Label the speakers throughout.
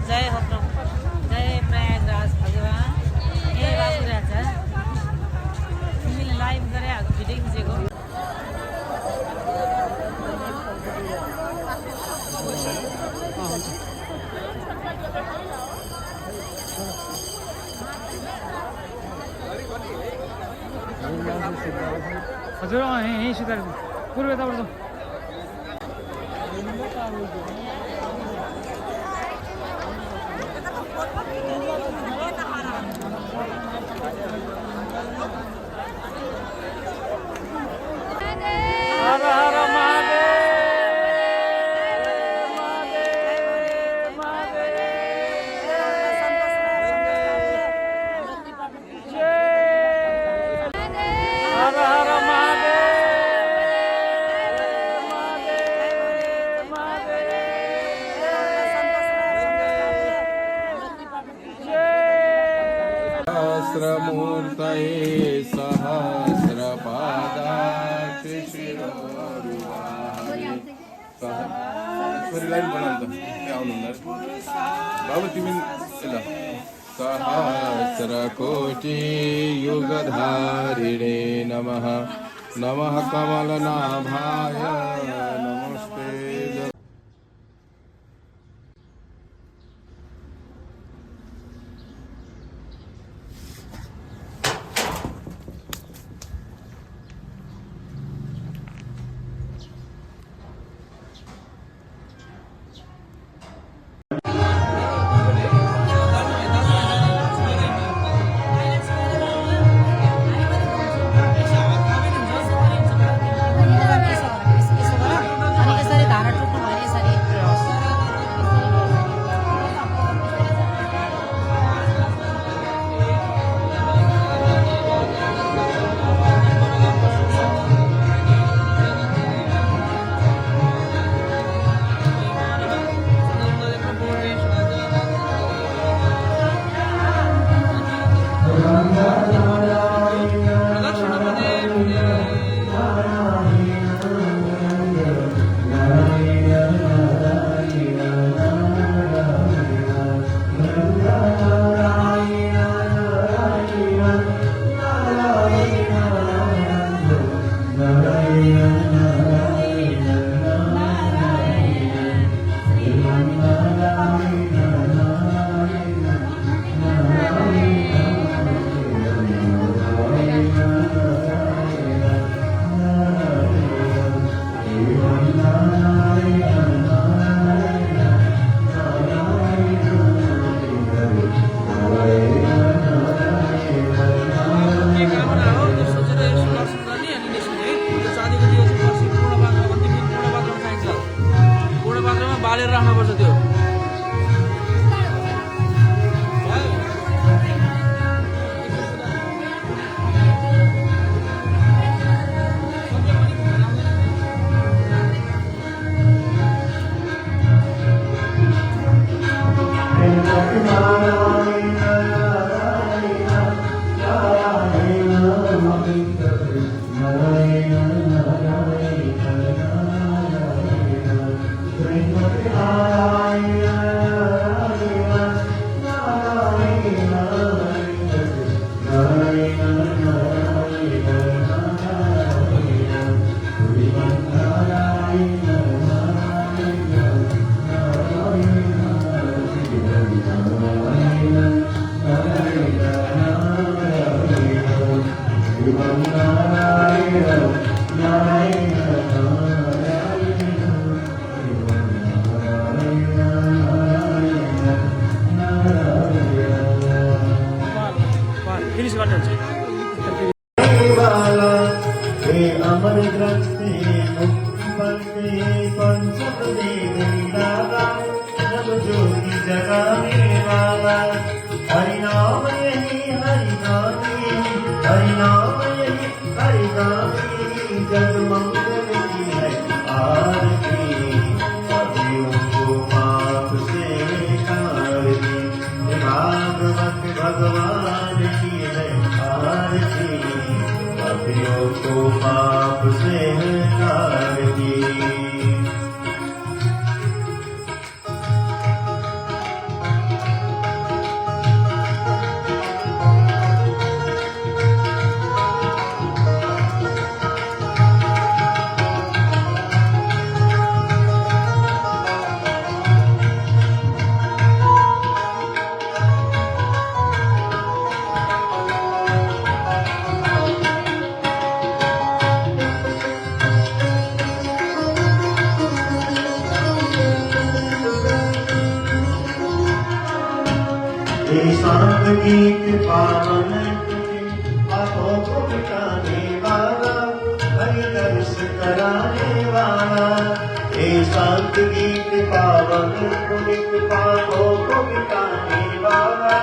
Speaker 1: जय हो जय प्रयागराज भगवान ए बाबू राजा तिमीले लाइभ गरे आएको भिडियो खिचेको
Speaker 2: हजुर यहीँ सुधार पूर्व यताबाट जाउँ
Speaker 3: सहस्रमूर्तये सहस्रपादाक्षि लाइन बनाउनु त आउनुहुन्न बाबु तिमी ल सहस्रकोटि युगधारिणे नमः नमः कमलनाभाय नमस्ते
Speaker 4: बालेर राख्नुपर्छ त्यो
Speaker 5: अमर ग्रंथि मुक्ति पन्थे पंचपदे वृंदावा नव ज्योति जगावे वाला हरि नाम यही हरि नाम यही जग मंगल की है आरती सभी को माफ ये शांत गीत पावन पापों को मिटाने वाला, हरि दर्श कराने वाला। ये शांत गीत पावन पुनित पापों को मिटाने वाला,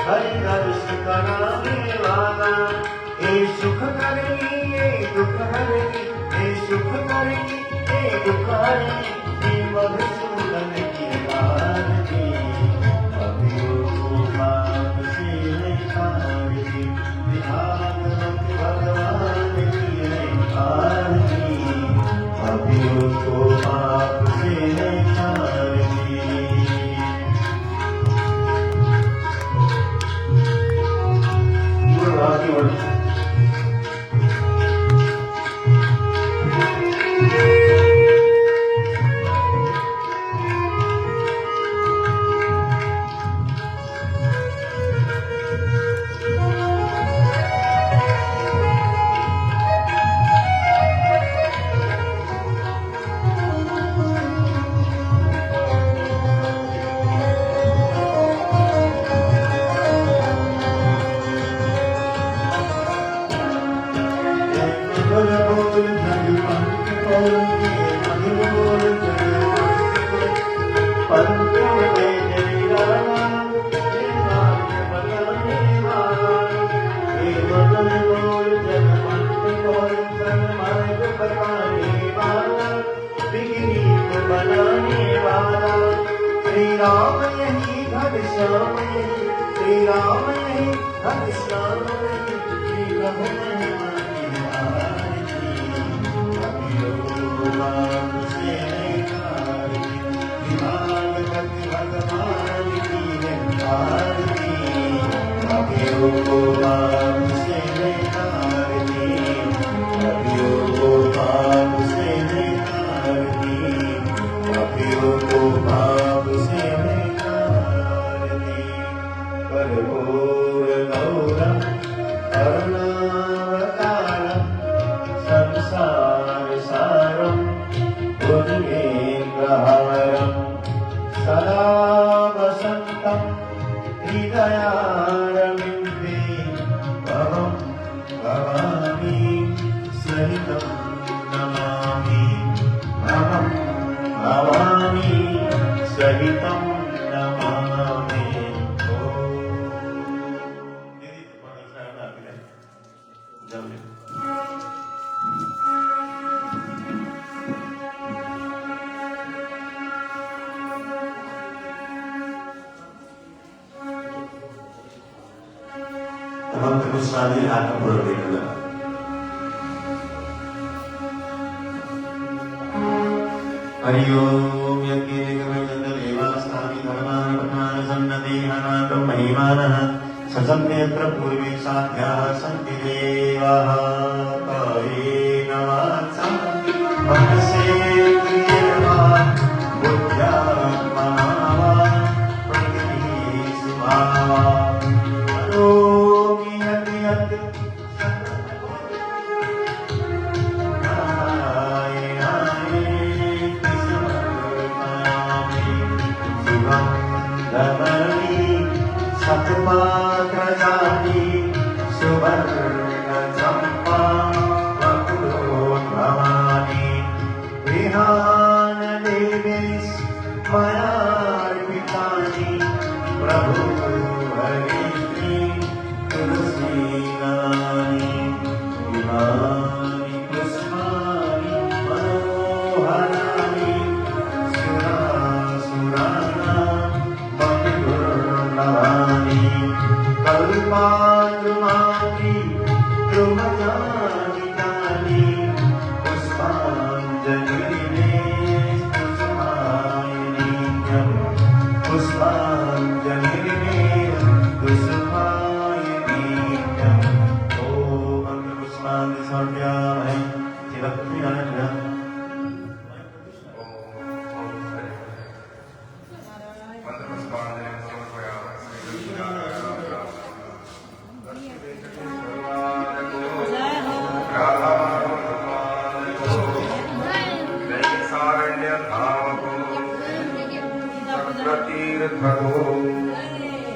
Speaker 5: हरि दर्श कराने वाला। ये सुख करेगी ये दुख हरेगी, ये सुख करेगी ये दुख हरेगी, ये मधुसूदन की आरती। पाप से है आरती, भागवत भगवान की है आरती। पापियों को पाप से है आरती। आगे बढ़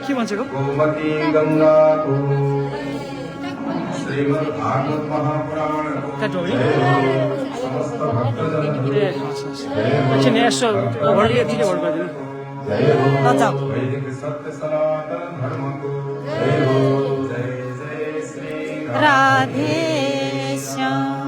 Speaker 2: के भन्छेको
Speaker 5: गोमती गंगाको श्रीमद् भागवत महापुराण समस्त भक्तजनहरू
Speaker 2: एकछिन यसो ओभर यतिले भोट गरिदिनु
Speaker 5: जय हो वैदिक सत्य सनातन धर्मको जय हो जय जय श्री
Speaker 1: राधे श्याम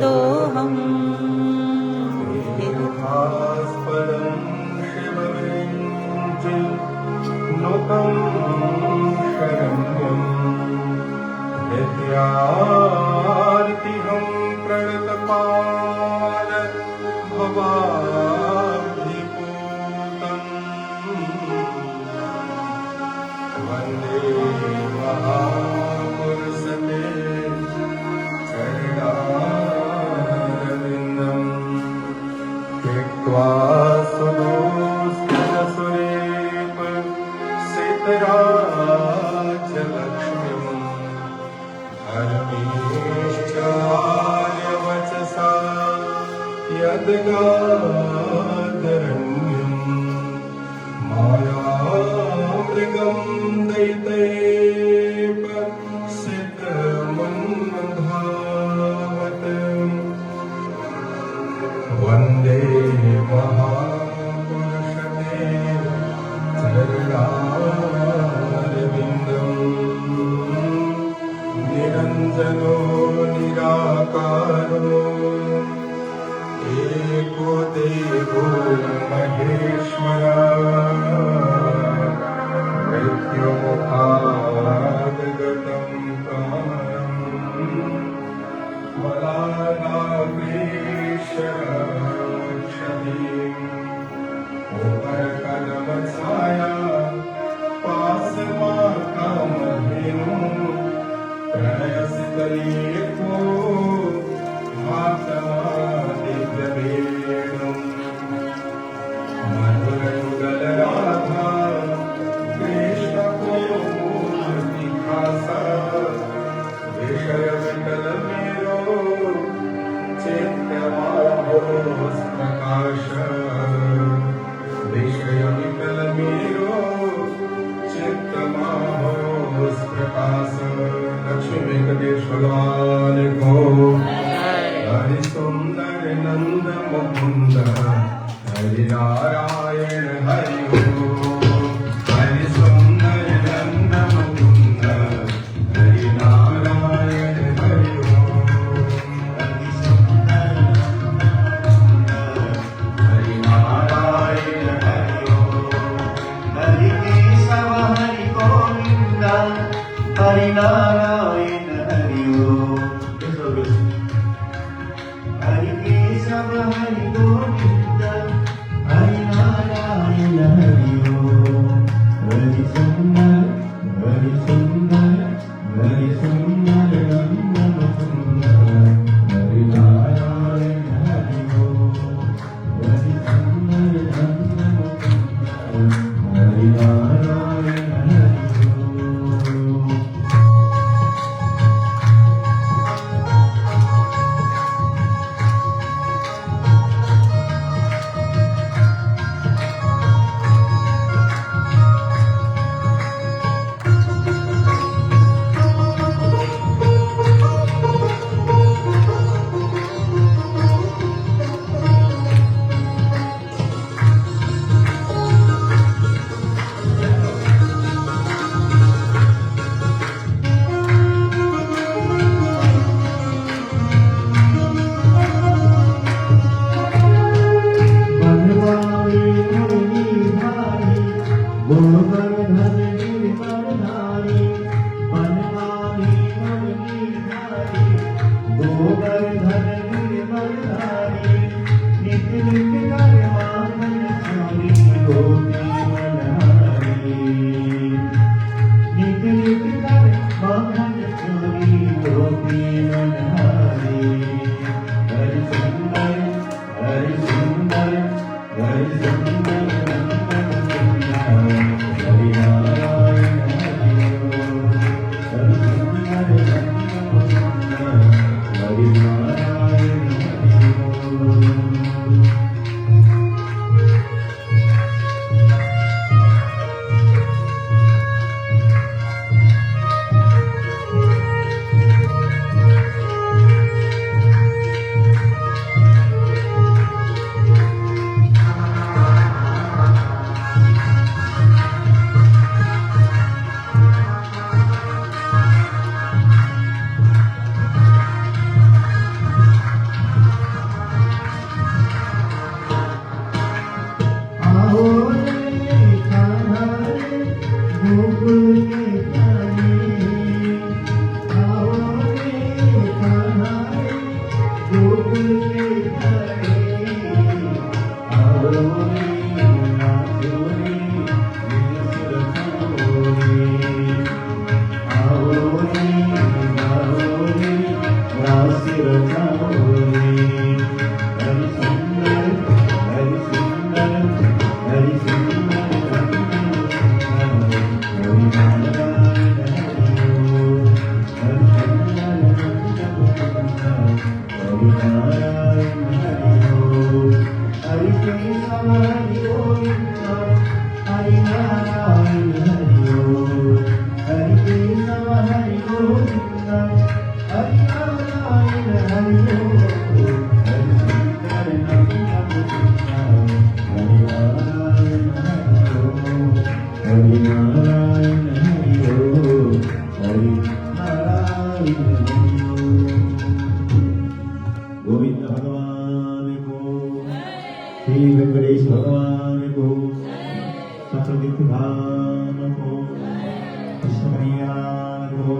Speaker 1: दोहम
Speaker 5: परम शिवलिंग लोकं शरण्यं विद्यार्थिहं प्रणतपाल भवाब्धिपूतम् वन्दे महापुरुषते चरणारविन्दम् त्यक्त्वा सुदोस्तिरसुरेप सितराजलक्ष्मीम् धर्मीश्चार्यवचसा यद्गादरण्यम् मायामृगं दयितेप सितमन्धावत् वन्दे महापुरुषते चरणारविन्दम् निरञ्जनो निराकारो एको देवो महेश्वरा मृत्युमुखाद्गतं प्राणम् वलानाग्रेशरक्षतीम् उपरकदमच्छाया पासमाकामधेनु प्रणयसितलीको मातमादिव्यवेणुम् मधुरयुगलराधा कृष्णको मूर्तिभासा विषयविकलमेरो चैत्यमाहोस्प्रकाश विषयविकलमेरो चित्तमाहोस्प्रकाश लक्ष्मी वेंकटेश भगवान को हरि सुंदर नंद मुकुंद हरि नारायण हरि ओम हरि सुंदर नंद मुकुंद हरि नारायण हरि ओम हरि सुंदर हरि नारायण हरि ओम
Speaker 4: हरि केशव हरि गोविंद हरि नारायण हरि ओम हरि केशव हरि गोविंद हरि नारायण हरि ओम हरि सुंदर हरि सुंदर हरि सुंदर नंद मुकुंद हरि नारायण हरि ओम हरि सुंदर नंद मुकुंद हरि नारायण हरि ओम बनवारी मुनि भाई गोबर धन गोविंद भगवान को, श्री वेंकटेश भगवान को, सतृतीर्थ भगवान को, कृष्ण कन्हैया को,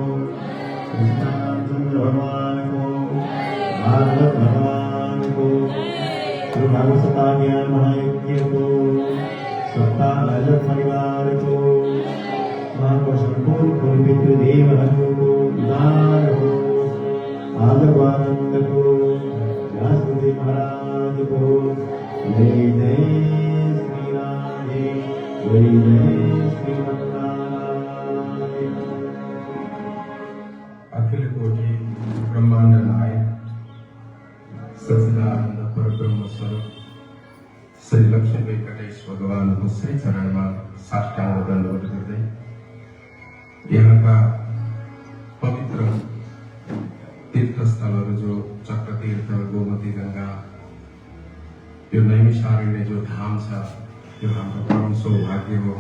Speaker 4: कृष्णानंद भगवान को, भागवत भगवान को, श्री भागवत सप्ताह ज्ञान महायज्ञ को, सप्ताह राजक परिवार को, महाकोशंकुल कुलपितृ देव हनु को, उदार हो, आगवानंद को, व्यासदेव महाराज को, जय जय श्री राम, जय जय श्रीमन्नारायण।
Speaker 5: अखिल कोटि ब्रह्मांड नायक सच्चिदानंद परब्रह्म स्वरूप श्री लक्ष्मी वेंकटेश भगवानको श्री चरणमा साष्टांग दण्डवत गर्दै यहाँका पवित्र तीर्थस्थलहरू जो चक्रतीर्थ, गोमती गंगा, यो नैमिषारण्य जो धाम छ, यो हाम्रो परम सौभाग्य हो।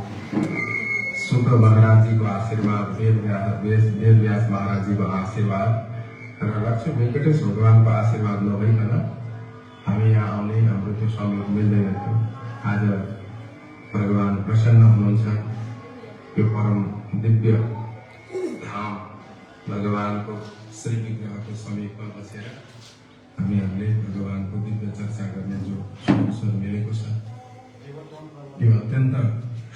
Speaker 5: शुक्र महाराज जी को आशीर्वाद, वेद व्यास महाराज जी को आशीर्वाद र लक्ष्मी वेंकटेश भगवान को आशीर्वाद नभइकन हामी यहाँ आउने हाम्रो त्यो समय मिल्दैन थियो। आज भगवान प्रसन्न हुनुहुन्छ। यो परम दिव्य धाम भगवानको श्री विग्रहको समीपमा बसेर हामीहरूले भगवानको दिव्य चर्चा गर्ने जो अवसर मिलेको छ, यो अत्यन्त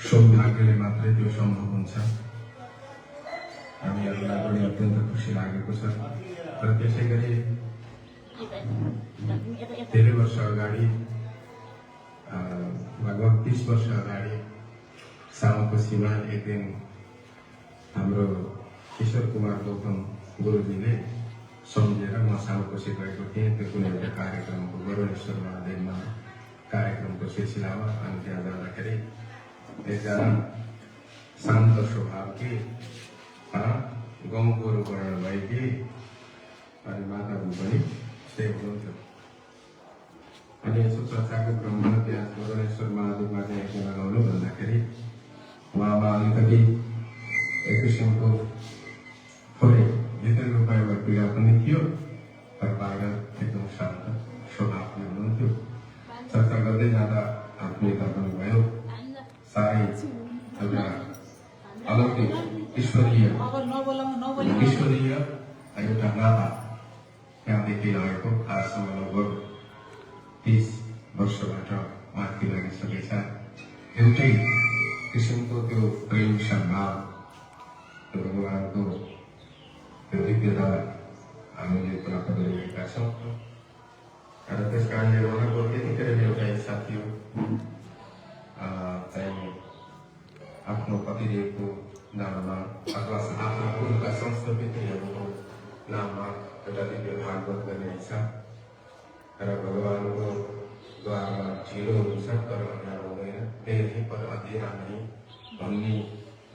Speaker 5: सौभाग्यले मात्रै त्यो सम्भव हुन्छ। हामीहरूलाई पनि अत्यन्त खुसी लागेको छ। र त्यसै गरी धेरै वर्ष अगाडि, लगभग 30 वर्ष अगाडि साउनको सीमा एक दिन हाम्रो किशोर कुमार गौतम गुरुजीले सम्झेर म साउकोशी गएको थिएँ। त्यो कुनै एउटा कार्यक्रमको गरुडेश्वर महादेवमा कार्यक्रमको सिलसिलामा। अनि त्यहाँ जाँदाखेरि एकजना शान्त स्वभावकी गाउँ गोरु गराउनु भएकी अनि माताबु पनि त्यही हुनुहुन्थ्यो। अनि यसो चर्चाको क्रममा त्यहाँ गरुडेश्वर महादेवमा चाहिँ एकजना गाउनु भन्दाखेरि उहाँमा अलिकति एक किसिमको थोरै भित्री रूपमा पीडा पनि थियो, तर बाहिर एकदम शान्त स्वभावले हुनुहुन्थ्यो। चर्चा गर्दै जाँदा आत्मीयता पनि भयो। साह्रै एउटा अलौकिक ईश्वरीय एउटा नाता त्यहाँदेखि आएको। खासमा लगभग 30 वर्षबाट माथि लागिसकेछ। एउटै किसिमको त्यो प्रेम सद्भाव, त्यो भगवानको त्यो दिव्यता हामीले प्राप्त गरिरहेका छौँ। र त्यस कारणले उहाँको त्यतिखेर एउटा इच्छा थियो भागवत गर्ने इच्छा र भगवानको द्वारमा ढिलो हुन्छ तर अँध्यारो हुँदैन, धेरै पर अँधेरा नै भन्ने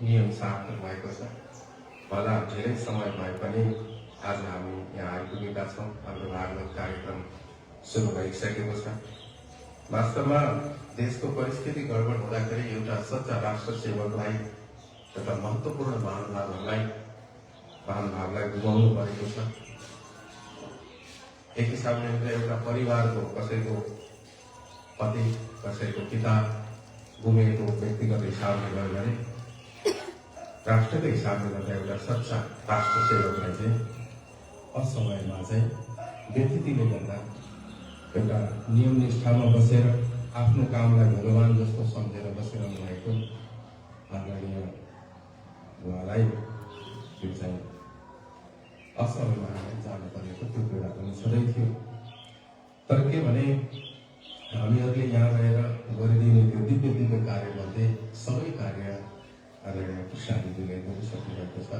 Speaker 5: नियम साथ भएको छ। भला धेरै समय भए पनि आज हामी यहाँ आइपुगेका छौँ। हाम्रो भागवत कार्यक्रम सुरु भइसकेको छ। वास्तवमा देशको परिस्थिति गडबड हुँदाखेरि एउटा सच्चा राष्ट्र सेवकलाई, एउटा महत्त्वपूर्ण महानुभावलाई गुमाउनु परेको छ। एक हिसाबले एउटा परिवारको कसैको पति, कसैको पिता गुमेको व्यक्तिगत हिसाबले भयो भने राष्ट्रको हिसाबले गर्दा एउटा सच्चा राष्ट्र सेवकलाई चाहिँ असमयमा चाहिँ व्यतिथिले गर्दा एउटा नियम निष्ठामा बसेर आफ्नो कामलाई भगवान जस्तो सम्झेर बसिरहनु भएको आदरणीय उहाँलाई त्यो चाहिँ असमयमा जानु परेको त्यो पीडा पनि छँदै थियो। तर के भने हामीहरूले यहाँ रहेर गरिदिने त्यो दिव्य दिव्य कार्यमध्ये सबै कार्य आदरणीय कृष्णजीले गरिसक्नुभएको छ।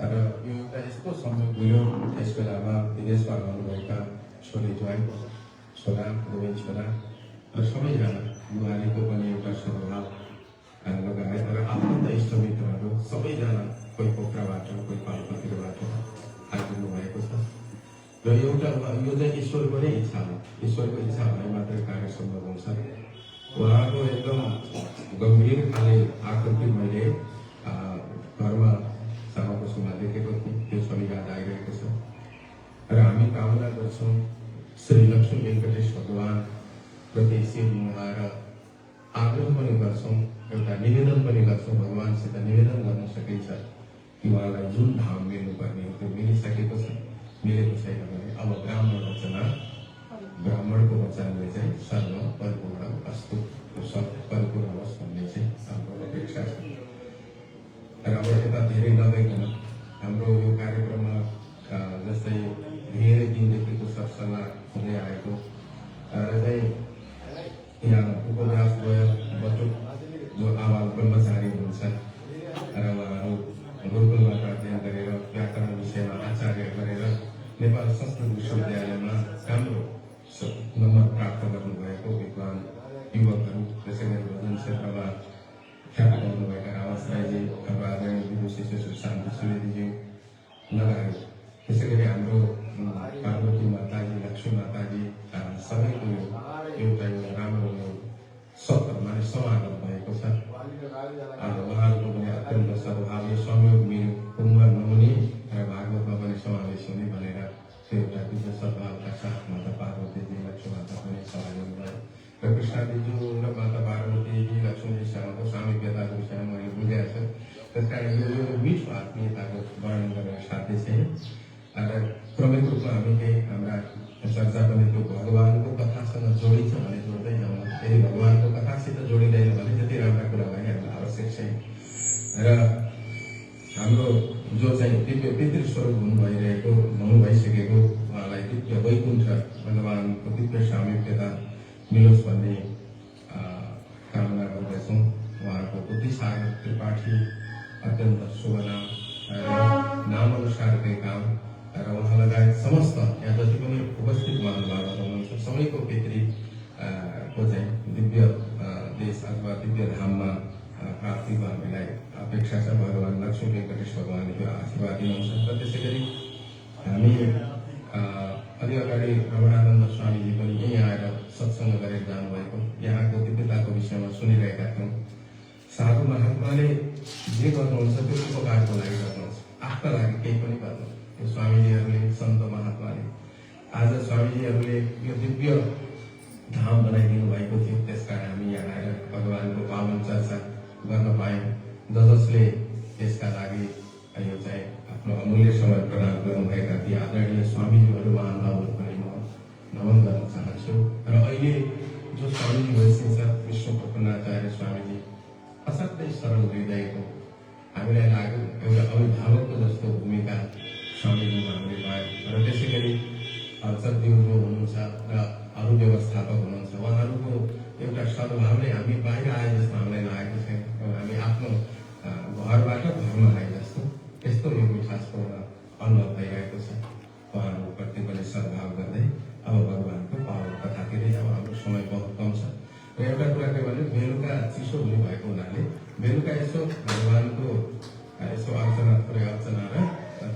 Speaker 5: र यो एउटा यस्तो समय गयो, त्यस बेलामा विदेशमा रहनुभएका छोरी ज्वाइँ, छोरा, दुवै छोरा र सबैजना युवानीको पनि एउटा स्वभाव लगाए र आफन्त इष्टमित्रहरू सबैजना कोही पोखराबाट, कोही पाल्पातिरबाट आइपुग्नु भएको छ। र एउटा यो चाहिँ ईश्वरको नै इच्छा हो, ईश्वरको इच्छा भए मात्रै कार्य सम्भव हुन्छ। उहाँको एकदम गम्भीर खाले आकृति मैले घरमा सामाकोशीमा देखेको थिएँ, त्यो छवि याद आइरहेको छ। र हामी कामना गर्छौँ श्री लक्ष्मी वेङ्कटेश भगवान प्रति शिर मुहाएर आग्रह पनि गर्छौँ, एउटा निवेदन पनि गर्छौँ, भगवानसित निवेदन गर्न सकिन्छ कि उहाँलाई जुन धाम मिल्नुपर्ने हो त्यो मिलिसकेको छ। मिलेको छैन भने अब ब्राह्मणको वचनले चाहिँ सर्व परिपूर्ण अस्तु, सब परिपूर्ण होस् भन्ने चाहिँ हाम्रो अपेक्षा छ। र अब यता धेरै नगइकन हाम्रो यो कार्यक्रममा जस्तै धेरै दिनदेखिको सरसल्लाह हुँदै आएको र चाहिँ यहाँ उपन्यास बटुक जो आवाल ब्रह्मचारी हुनुहुन्छ र उहाँहरू गुरुकुलबाट अध्ययन गरेर व्याकरण विषयमा आचार्य गरेर नेपाल संस्कृत विश्वविद्यालयमा राम्रो नम्बर प्राप्त गर्नुभएको विद्वान युवकहरू, त्यसै गरी भोजन क्षेत्रमा ख्याति पाउनुभएका रावस राईजी, हाम्रो आदरणीय विदुषी श्री शान्ति सुवेदीज्यू लगायत त्यसै गरी हाम्रो पार्वती माताजी, लक्ष्मी माताजी सबैको एउटा राम्रो सत्र माने समागम भएको छ। उहाँहरूको पनि अत्यन्त सद्भावले संयोग मिल्यो, पुङ्ग नहुने र भागवतमा पनि समावेश हुने भनेर त्यो एउटा विशेष सद्भावका साथ माता पार्वतीजी, लक्ष्मी माता पनि समागम भयो। र कृष्णजीज्यू र माता पार्वतीजी, लक्ष्मीजीसँगको सामिप्यताको विषयमा मैले बुझेको छु। त्यस कारण यो मिठो आत्मीयताको वर्णन गरेर साथै छैन। र क्रमिक रूपमा हामी केही हाम्रा चर्चा पनि त्यो भगवानको कथासँग जोडिन्छ भने जोड्दै जाउँ। यदि भगवानको कथासित जोडिँदैन भने त्यति राम्रा कुरा पनि हामीलाई आवश्यक छैन। र हाम्रो जो चाहिँ दिव्य पितृस्वरूप हुनु भइसकेको उहाँलाई दिव्य वैकुण्ठ भगवानको दिव्य सामिप्यता मिलोस् भन्ने कामना गर्दछौँ। उहाँको बुद्धिसागर त्रिपाठी अत्यन्त शुभ नाम अनुसारकै काम र उहाँ लगायत समस्त यहाँ जति पनि उपस्थित महानुभावहरू हुनुहुन्छ सबैको पितृ को चाहिँ दिव्य देश अथवा दिव्य धाममा प्राप्तिको हामीलाई अपेक्षा छ। भगवान लक्ष्मी वेङ्कटेश भगवानले त्यो आशीर्वाद दिनुहुन्छ। र त्यसै गरी हामी अलि अगाडि रमणानन्द स्वामीजी पनि यहीँ आएर सत्सङ्ग गरेर जानुभएको, यहाँको दिव्यताको विषयमा सुनिरहेका थियौँ। साधु महात्माले जे गर्नुहुन्छ त्यो उपकारको लागि गर्नुहुन्छ, आफ्ना लागि केही पनि गर्नु। स्वामीजीहरूले, सन्त महात्माले आज स्वामीजीहरूले यो दिव्य धाम बनाइदिनु भएको थियो। त्यसकारण हामी यहाँ आएर भगवानको पावन चर्चा गर्न पायौँ। जसले त्यसका लागि यो चाहिँ आफ्नो अमूल्य समय प्रदान गर्नुभएका ती आदरणीय स्वामीजीहरू, महानुभावहरू पनि म नमन गर्न चाहन्छु। र अहिले जो स्वामीजी भइसकेछ विश्व प्रपन्नाचार्य स्वामीजी असाध्यै सरल हृदयको, हामीलाई लाग्यो एउटा अभिभावकको जस्तो भूमिका स्वामीजीमा हामीले पायौँ। र त्यसै गरी सद्गुरु जो हुनुहुन्छ र अरू व्यवस्थापक हुनुहुन्छ, उहाँहरूको एउटा सद्भावले हामी बाहिर आए जस्तो हामीलाई लागेको छैन। हामी आफ्नो घरबाट घरमा आए जस्तो यस्तो यो मिठासपूर्ण अनुभव भइरहेको छ। विश्व हुनुभएको हुनाले बेलुका यसो भगवानको यसो अर्चना थोरै अर्चना र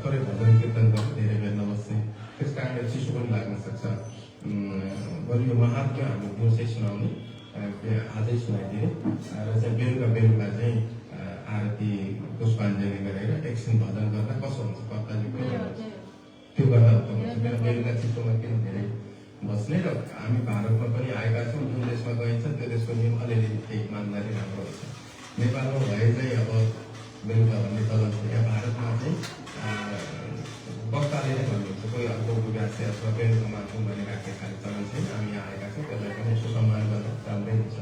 Speaker 5: थोरै भजन कीर्तन गर्नु धेरै बेर नबस्ने। त्यस कारणले चिसो पनि लाग्न सक्छ। बरु यो महात्म्य हामी दिउँसै सुनाउने, आजै सुनाइदिने र चाहिँ बेलुका चाहिँ आरती पुष्पाञ्जली गरेर एकछिन भजन गर्दा कसो हुन्छ कर्ताजीको त्यो गर्दा उत्तम हुन्छ। मेरो बेलुका चिसोमा किन धेरै बस्ने र हामी भारतमा पनि आएका छौँ। जुन देशमा गइन्छ त्यो देशको नियम अलिअलि केही मान्दाखेरि राम्रो हुन्छ। नेपालमा भए चाहिँ अब बेलुका भन्ने चलन छ। यहाँ भारतमा चाहिँ वक्ताले नै भन्नुहुन्छ, कोही अर्को विद्यार्थी अथवा बेलुका मान्छौँ भने राख्ने खाने चलन छैन। हामी यहाँ आएका छौँ, त्यसलाई पनि यसो सम्मान गर्दा राम्रै हुन्छ।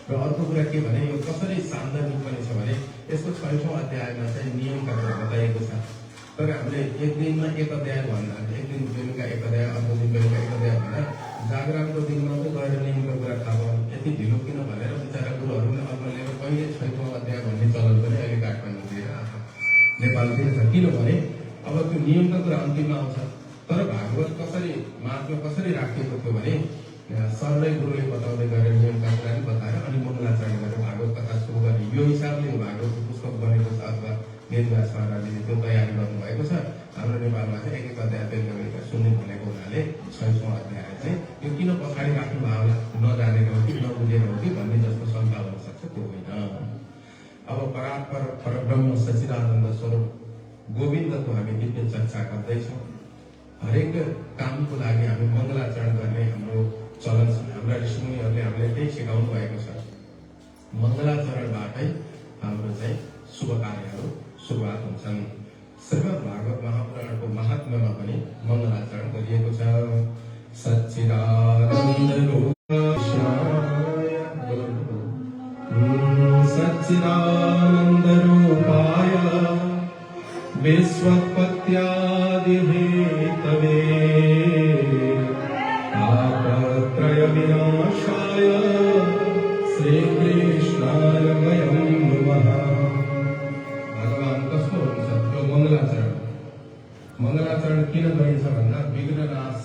Speaker 5: र अर्को कुरा के भने यो कसरी सान्दर्भिक पनि छ भने यसको 6औं अध्यायमा चाहिँ नियम गरेर बताइएको छ। तर हामीले एक दिनमा एक अध्याय भन्दा, एक दिन बेलुका एक अध्याय, अर्को दिन बेलुका एक अध्याय भन्दा जागरणको दिनमा चाहिँ गएर नियमको कुरा थाहा भयो। यति ढिलो किन भनेर बिचरा गुरुहरूले अर्को लिएर कहिले 6औं अध्याय भन्ने चलन पनि अहिले काठमाडौँतिर आएको नेपालतिर छ। किनभने अब त्यो नियमको कुरा अन्तिममा आउँछ। तर भागवत कसरी महात्मा कसरी राखिएको थियो भने सरलाई गुरुले बताउँदै गएर नियमका कुरा पनि बताएर अनि मङ्गलाचरण गरेर भागवत कथा सुरु गर्ने। यो हिसाबले भागवतको पुस्तक बनेको छ अथवा वेदव्यास महाराजले त्यो तयारी गर्नुभएको छ। हाम्रो नेपालमा चाहिँ एक अध्याय बेलुका बेलुका सुन्ने भनेको हुनाले 6औं अध्याय चाहिँ यो किन पछाडि राख्नु भयो होला, नजानेर हो कि नबुझेर हो कि भन्ने जस्तो शङ्का हुन सक्छ, त्यो होइन। अब परात्पर परब्रह्म सच्चिदानन्द स्वरूप गोविन्दको हामी नित्य चर्चा गर्दैछौँ। हरेक कामको लागि हामी मङ्गलाचरण गर्ने हाम्रो चलन छ। हाम्रा ऋषिमुनिहरूले हामीलाई त्यही सिकाउनु भएको छ। मङ्गलाचरणबाटै हाम्रो चाहिँ शुभ कार्यहरू सुरुवात हुन्छन्। श्रीमद् भागवत महापुराणको महात्म्यमा पनि मङ्गलाचरण गरिएको छ। सच्चिदानन्द रूपाय विश्वोत्पत्त्यादिहेतवे तापत्रय विनाशाय श्रीकृष्णाय वयं नमः। भगवान कस्तो हुनुहुन्छ? त्यो मङ्गलाचरण किन गरिन्छ भन्दा विघ्न नाश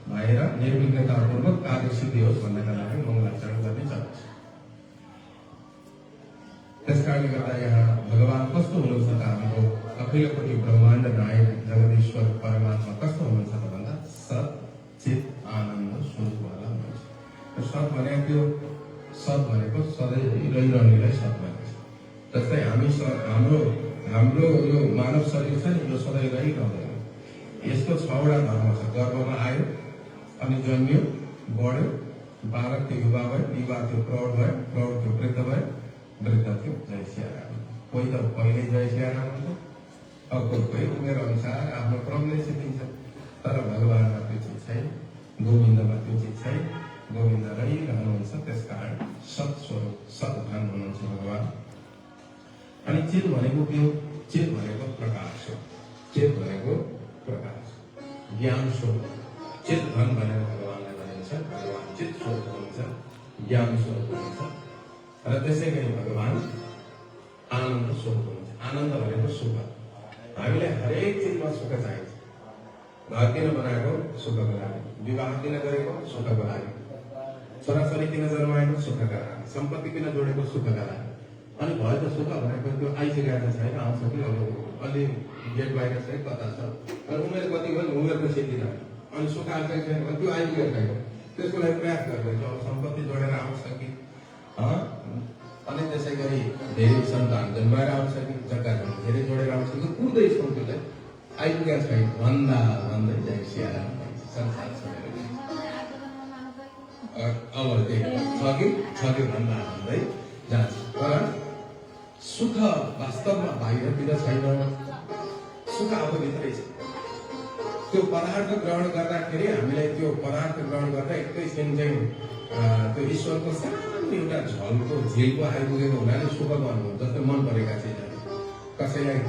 Speaker 5: भएर निर्विघ्नतापूर्वक कार्य सिद्धि होस् भन्नका लागि मङ्गलाचरण गर्ने चलन छ। त्यस कारणले गर्दा यहाँ भगवान कस्तो हुनुहुन्छ त हाम्रो अखिलकोटि ब्रह्माण्ड नायक जगदीश्वर परमात्मा कस्तो हुनुहुन्छ त भन्दा सत चित आनन्द स्वरूपवाला हुनुहुन्छ। सत भनेको त्यो सत भनेको सधैँ रहिरहनेलाई सत भनेको छ। जस्तै हाम्रो यो मानव शरीर छ नि, यो सधैँ रहिरहँदैन। यसको 6वटा धर्म छ। गर्भमा आयो, अनि जन्मियो, बढ्यो, बालक थियो युवा भयो, युवा थियो प्रौढ भयो, प्रौढ थियो वृद्ध भयो, वृद्ध थियो जय सियाराम। कोही त पहिल्यै जय सियाराम हुन्छ, कोही उमेर अनुसार आफ्नो क्रमले सिद्धिन्छ। तर भगवानमा त्यो चिज छैन, गोविन्दमा त्यो चिज छैन। गोविन्द रहिरहनुहुन्छ, त्यसकारण सत्स्वरूप सद्भान हुनुहुन्छ भगवान। अनि चित भनेको के हो? चित भनेको प्रकाश हो। चित भनेको प्रकाश, ज्ञान स्वरूप। चित धन भनेर भगवानलाई भनिन्छ। भगवान चित स्वरूप हुनुहुन्छ, ज्ञान स्वरूप हुनुहुन्छ। र त्यसै गरी भगवान आनन्द स्वरूप हुनुहुन्छ। आनन्द भनेको सुख। हामीलाई हरेक चिजमा सुख चाहिन्छ। घर किन बनाएको? सुखको लागि। विवाह किन गरेको? सुखको लागि। छोराछोरी किन जन्माएको? सुखका लागि। सम्पत्ति किन जोडेको? सुखका लागि। अनि भयो त सुख भनेको त्यो आइसकेको छैन, आउँछ कि अलि गेट बाहिर छ कता छ, अनि उमेर कति भयो? उमेरको सिद्धि छैन, अनि सुख आएको छैन भने त्यो आइपुगेको छैन। त्यसको लागि प्रयास गर्दैछ। अब सम्पत्ति जोडेर आउँछ कि, अनि त्यसै गरी धेरै सन्तान जन्माएर आउँछ कि, जग्गा धेरै जोडेर आउँछ कि, कुर्दै छौँ त्यसलाई आइपुगेको छैन भन्दा भन्दै जय सियाराम संसार छोडेर अब छ कि भन्दा भन्दै जान्छ। तर सुख वास्तवमा बाहिरतिर छैन, सुख आफूभित्रै छ। त्यो पदार्थ ग्रहण गर्दाखेरि हामीलाई त्यो पदार्थ ग्रहण गर्दा एकैछिन चाहिँ त्यो ईश्वरको सानो एउटा झलको झिलको आइपुगेको हुनाले सुख गर्नु। जस्तै मन परेका चिजहरू, कसैलाई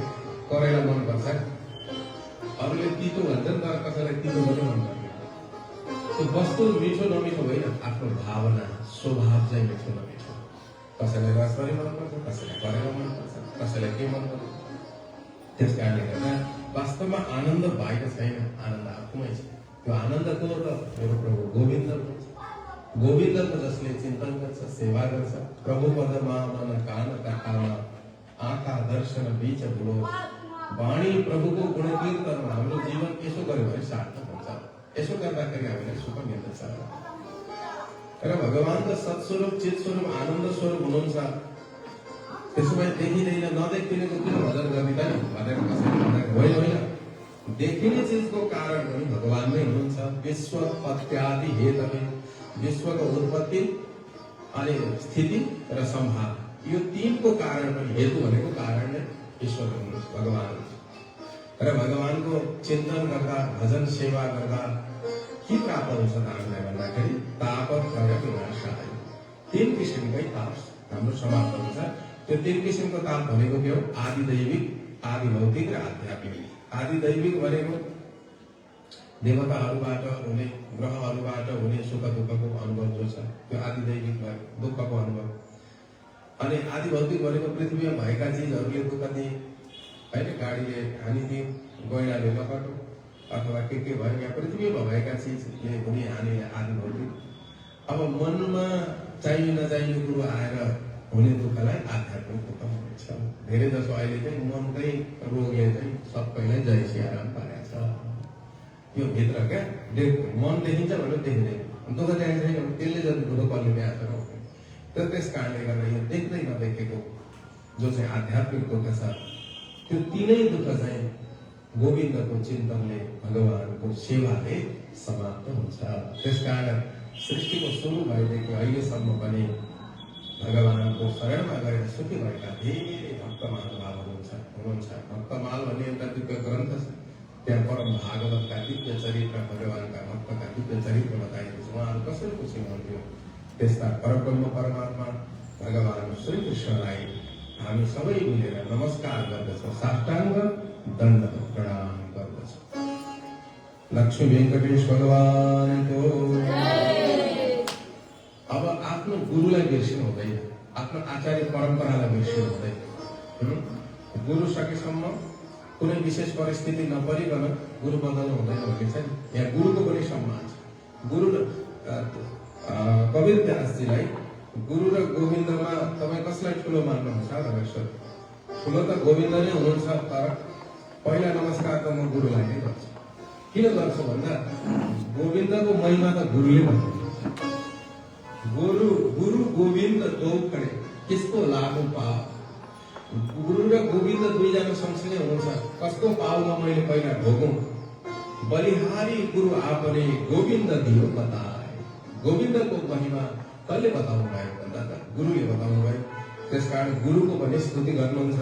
Speaker 5: करेला मनपर्छ, अरूले तितो भन्छन्, तर कसैलाई तितो पनि मन पर्छ। त्यो वस्तु मिठो नमिठो होइन, आफ्नो भावना स्वभाव चाहिँ मिठो नमिठो। कसैलाई रसभरी मनपर्छ, कसैलाई करेला मनपर्छ, कसैलाई के मनपर्छ। त्यस कारणले गर्दा वास्तवमा आनन्द बाहिर छैन, आनन्द आफूमै छ। त्यो आनन्द को त मेरो प्रभु गोविन्द हुनुहुन्छ। गोविन्दको जसले चिन्तन गर्छ, सेवा गर्छ। प्रभु पदमा मन कान काखमा आँखा दर्शन बीच भुलो। वाणी प्रभुको गुण कीर्तनमा हाम्रो जीवन यसो गर्यो भने सार्थक हुन्छ। यसो गर्दाखेरि हामीलाई सुख मिल्दछ। र भगवान त सत्स्वरूप चित स्वरूप आनन्द स्वरूप हुनुहुन्छ। त्यसो भए देखिँदैन नदेखिनेको किन भजन गर्ने त भनेर कसैले भन्दा होइन। देखिने चिजको कारण पनि भगवान नै हुनुहुन्छ। विश्व उत्पत्ति हेतवे, विश्वको उत्पत्ति अनि स्थिति र संहार, यो तीनको कारण पनि हेतु भनेको कारण नै ईश्वर हुनुहुन्छ, भगवान हुनुहुन्छ। र भगवानको चिन्तन गर्दा भजन सेवा गर्दा के प्राप्त हुन्छ त हामीलाई भन्दाखेरि ताप प्रगत विनाशाय, 3 किसिमकै ताप हाम्रो समाप्त हुन्छ। त्यो 3 किसिमको ताप भनेको के हो? आदि दैविक, आदि भौतिक र आध्यात्मिक। आदि दैविक भनेको देवताहरूबाट हुने, ग्रहहरूबाट हुने सुख दुःखको अनुभव जो छ त्यो आदि दैविक भयो, दुःखको अनुभव। अनि आदि भौतिक भनेको पृथ्वीमा भएका चिजहरूले दुःख दिए, होइन, गाडीले हानिदिए, गैँडाले लकटो अथवा के भयो, यहाँ पृथ्वीमा भएका चिजले हुने हानि आदि भौतिक। अब मनमा चाहिने नचाहिने कुरो आएर हुने दुःखलाई आध्यात्मिक दुःख भनिन्छ। धेरै जसो अहिले चाहिँ मनकै रोगले चाहिँ सबैलाई जय सियाराम पारेको छ। यो भित्र क्या मन देखिन्छ भनेर देखिँदैन, दुःख चाहिन्छ छैन त्यसले जति दुःख कसले ल्याएको छ। त्यस कारणले गर्दा यो देख्दै नदेखेको जो चाहिँ आध्यात्मिक दुःख छ, त्यो 3नै दुःख चाहिँ गोविन्दको चिन्तनले, भगवानको सेवाले समाप्त हुन्छ। त्यसकारण सृष्टिको सुरु भएदेखि अहिलेसम्म पनि भगवानको शरणमा गएर सुखी भएका धेरै भक्त महानुभावहरू हुनुहुन्छ। भक्तमाल भन्ने एउटा दिव्य ग्रन्थ छ, त्यहाँ परम भागवतका दिव्य चरित्र, भगवानका भक्तका दिव्य चरित्र बताइएको छ। उहाँहरू कसरी खुसी हुनुहुन्थ्यो। त्यस्ता परब्रह्म परमात्मा भगवान श्री कृष्णलाई हामी सबै मिलेर नमस्कार गर्दछौँ, साष्टाङ्ग दण्ड प्रणाम गर्दछौँ। लक्ष्मी वेंकटेश भगवानको। अब आफ्नो गुरुलाई बिर्सिनु हुँदैन, आफ्नो आचार्य परम्परालाई बिर्सिनु हुँदैन। गुरु सकेसम्म कुनै विशेष परिस्थिति नपरिकन गुरु बदल्नु हुँदैन भन्ने छ। यहाँ गुरुको पनि सम्मान छ। गुरु कबीर व्यासजीलाई गुरु र गोविन्दमा तपाईँ कसलाई ठुलो मान्नुहुन्छ रमेश्वर? ठुलो त गोविन्द नै हुनुहुन्छ, तर पहिला नमस्कार त म गुरुलाई नै गर्छु। किन गर्छु भन्दा गोविन्दको महिमा त गुरुले भन्नुहुन्छ। गुरु गोविन्द दो खडे किसको लागु पाव। गुरु र गोविन्द दुईजना सँगसँगै हुनुहुन्छ। कसको पाउमा मैले पहिला ढोगौँ? बलिहारी गुरु आपने गोविन्द दियो बताए। गोविन्दको महिमा कसले बताउनु भयो भन्दा त गुरुले बताउनु भयो। त्यसकारण गुरुको पनि स्तुति गर्नुहुन्छ।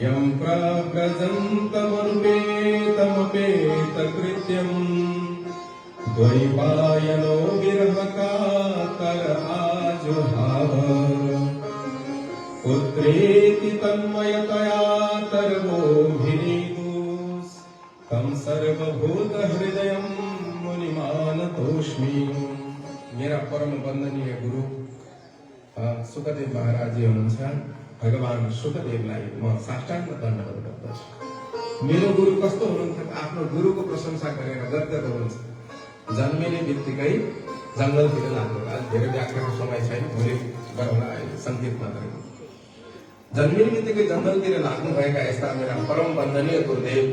Speaker 5: यम प्रव्रजन्तमनुपेतमपेत कृत्यम् द्वैपायनो विरहकातर आजुहाव। पुत्रेति तन्मयतया तर्वोऽभिनेदुस् तं सर्वभूत हृदयं मुनिमानतोऽस्मि। मेरा परम वन्दनीय गुरु सुखदेव महाराज जी हुनुहुन्छ। भगवान सुखदेवलाई म साष्टाङ्ग दण्डवत गर्दछु। मेरो गुरु कस्तो हुनुहुन्छ? आफ्नो गुरुको प्रशंसा गरेर गद्गद हुनुहुन्छ। जन्मिने बित्तिकै जङ्गलतिर लाग्नु। आज धेरै व्याख्याको समय छैन, भोलि गरौँला, अहिले सङ्गीत मात्रै। जन्मिने बित्तिकै जङ्गलतिर लाग्नुभएका यस्ता मेरा परम वन्दनीय गुरुदेव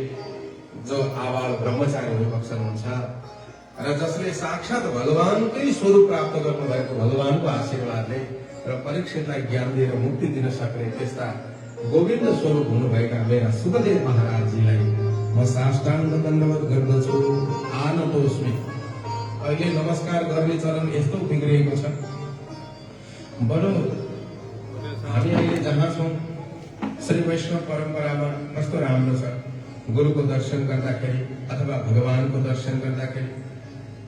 Speaker 5: जो आवाल ब्रह्मचारी हुनुहुन्छ र जसले साक्षात भगवानकै स्वरूप प्राप्त गर्नुभएको भगवानको आशीर्वादले र परीक्षितलाई ज्ञान दिएर मुक्ति दिन सक्ने त्यस्ता गोविन्द स्वरूप हुनुभएका मेरा सुखदेव महाराजजीलाई म साष्टाङ्ग दण्डवत गर्दछु। आनतोस्मि। अहिले नमस्कार गर्ने चलन यस्तो बिग्रिएको छ। बरु हामी अहिले जहाँ छौँ श्री वैष्णव परम्परामा कस्तो राम्रो छ। गुरुको दर्शन गर्दाखेरि अथवा भगवानको दर्शन गर्दाखेरि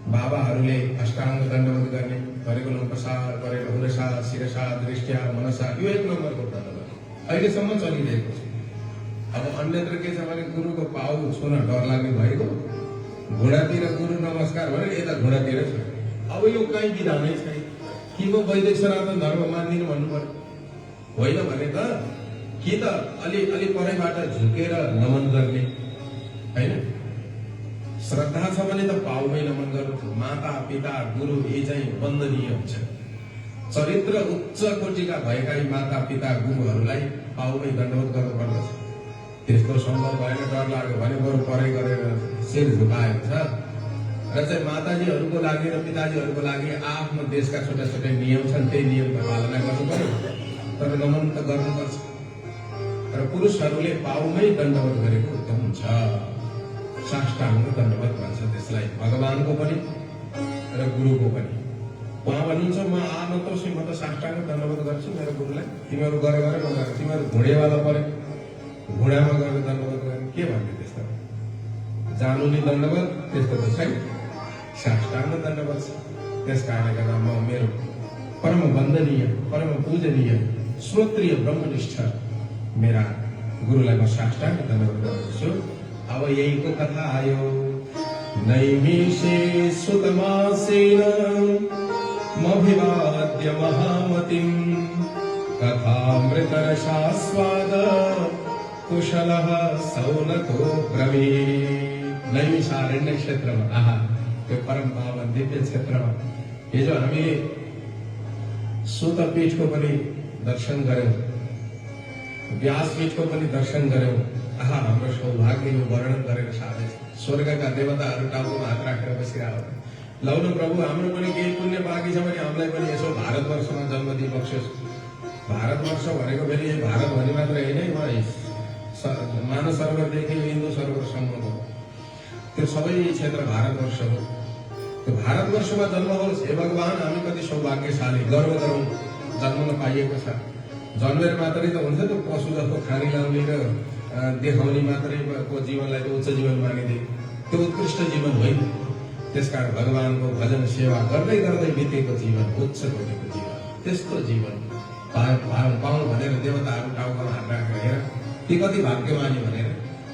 Speaker 5: बाबाहरूले अष्टाङ्ग दण्डवत गर्ने, गरेको प्रसाद गरेको हुरसा शिरसा दृष्टिया मनसा, यो 1 नम्बरको दण्डवत अहिलेसम्म चलिरहेको छ। अब अन्यत्र के छ भने गुरुको पाउ छुन डर लाग्ने भएको, घुँडातिर गुरु नमस्कार भने यता घुँडातिर छ। अब यो कहीँ विधानै छैन। कि म वैदिक सनातन धर्म मान्दिनँ भन्नु पर्यो? होइन भने त कि त अलि परैबाट झुकेर नमन गर्ने, होइन? श्रद्धा छ भने त पाउमै नमन गर्नु। माता पिता गुरु यी चाहिँ वन्दनीय हुन्छ। चरित्र उच्च कोटिका भएका यी माता पिता गुरुहरूलाई पाउमै दण्डवत गर्नुपर्दछ। त्यस्तो सम्भव भएन, डर लाग्यो भने बरु परै गरेर शिर झुकाएको छ र चाहिँ माताजीहरूको लागि र पिताजीहरूको लागि आफ्नो देशका छोटा छोटा नियम छन्, त्यही नियमको पालना गर्नु पर्यो, तर नमन त गर्नुपर्छ। र पुरुषहरूले पाउमै दण्डवत गरेको उत्तम हुन्छ। साष्टाङ्ग दण्डवत भन्छ त्यसलाई, भगवानको पनि र गुरुको पनि। उहाँ भन्नुहुन्छ म आनतोषी, म त साष्टाङ्ग दण्डवत गर्छु मेरो गुरुलाई, तिमीहरू गरे नगर, तिमीहरू घुँडेवाला परे घुँडामा गएर दण्डवत गर्ने के भन्ने त्यस्तो जानु नि दण्डवत त्यस्तो त छैन, साष्टाङ्ग दण्डवत छ। त्यस कारणले गर्दा म मेरो परम वन्दनीय परम पूजनीय श्रोत्रिय ब्रह्मनिष्ठ मेरा गुरुलाई म साष्टाङ्ग दण्डवत गर्छु। अब यहीको कथा आयो। नैमिषे सुतमासेन मभिवाद्य महामतिं कथामृतरसास्वाद कुशलः सौनको ब्रवीत्। नैमिषारण्य क्षेत्रमा, आहा त्यो परम पावन दिव्य क्षेत्रमा हिजो हामीले सुतपीठको पनि दर्शन गर्यौं, व्यासपीठको पनि दर्शन गर्यौं। आहा हाम्रो सौभाग्य यो वर्णन गरेर साधे स्वर्गका देवताहरू टाउकोमा हात राखेर बसिरहेको। लौ न प्रभु, हाम्रो पनि केही पुण्य बाँकी छ भने हामीलाई पनि यसो भारतवर्षमा जन्म दिइबक्स्योस्। भारतवर्ष भनेको फेरि यही भारतभरि मात्र होइन, मानव सरोवरदेखि हिन्दू सरोवरसम्मको त्यो सबै क्षेत्र भारतवर्ष हो। त्यो भारतवर्षमा जन्म होस्। हे भगवान, हामी कति सौभाग्यशाली, गर्व गरौँ जन्मन पाइएको छ। जन्मेर मात्रै त हुन्छ त पशु जस्तो खानी लाउने र देखाउने मात्रै को जीवनलाई त उच्च जीवन मानिदिए, त्यो उत्कृष्ट जीवन होइन। त्यसकारण भगवानको भजन सेवा गर्दै गर्दै बितेको जीवन उच्च कोटिको जीवन, त्यस्तो जीवन पाउँ भनेर देवताहरू टाउकोमा हात राखेर हेर ती कति भाग्यमानी भनेर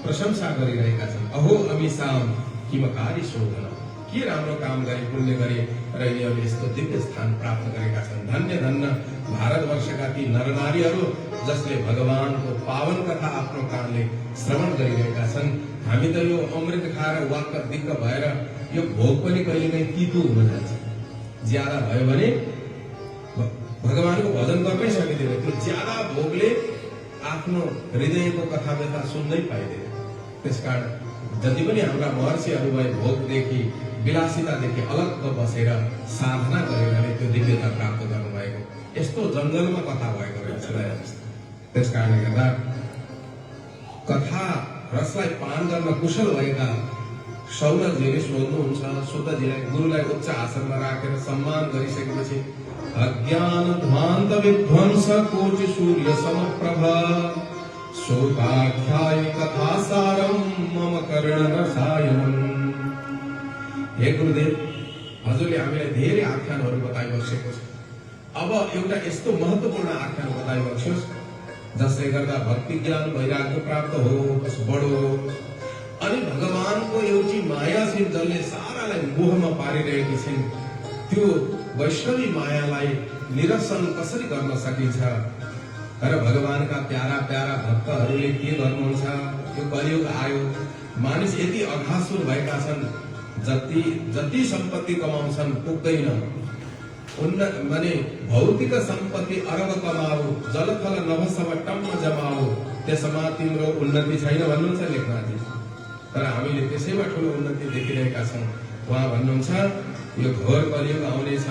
Speaker 5: प्रशंसा गरिरहेका छन्। अहो अमिसाम किमकारी शोधन, के राम्रो काम गरे, पुण्य गरे र यिनीहरूले यस्तो दिव्य स्थान प्राप्त गरेका छन्। धन्य धन्य भारतवर्षका ती नरनारीहरू जसले भगवानको पावन कथा आफ्नो कानले श्रवण गरिरहेका छन्। हामी त यो अमृत खाएर वाक्क दिक्क भएर यो भोग पनि कहिलेकाहीँ तितो हुन जान्छ। ज्यादा भयो भने भगवानको भजन गर्नै सकिँदैन। त्यो ज्यादा भोगले आफ्नो हृदयको कथा व्यथा सुन्नै पाइँदैन। त्यसकारण जति पनि हाम्रा महर्षिहरू भए भोगदेखि विलासितादेखि अलग बसेर साधना गरेर त्यो दिव्यता प्राप्त गर्नुभएको, यस्तो जङ्गलमा कथा भएको रहेछ। त्यस कारणले गर्दा कथा रसलाई पान गर्न कुशल भएका सौनकजीले सोध्नुहुन्छ, सुतजीलाई गुरुलाई उच्च आसनमा राखेर सम्मान गरिसकेपछि अज्ञान ध्वान्त विध्वंस कोटि सूर्य समप्रभ शोकाख्याय कथा सारम मम कर्ण रसायनम। हे गुरुदेव, हजुरले हामीलाई धेरै आख्यानहरू बताइबक्सेको छ। अब एउटा यस्तो महत्त्वपूर्ण आख्यान बताइबक्स्योस् जसले गर्दा भक्ति ज्ञान वैराग्य प्राप्त होस्, बढोस्। अनि भगवानको एउटी मायासित जसले सारालाई मोहमा पारिरहेकी छिन्, त्यो वैष्णवी मायालाई निरसन कसरी गर्न सकिन्छ र भगवानका प्यारा प्यारा भक्तहरूले के गर्नुहुन्छ। यो कलियुग आयो, मानिस यति अघासुर भएका छन्, जति सम्पत्ति कमाउँछन् पुग्दैन। माने भौतिक सम्पत्ति अरब कमाऊ, जलथल नभसव टम्म जमाऊ, त्यसमा तिम्रो उन्नति छैन भन्नुहुन्छ लेखनाथजी। तर हामीले त्यसैमा ठुलो उन्नति देखिरहेका छौँ। उहाँ भन्नुहुन्छ यो घोर कलियुग आउनेछ,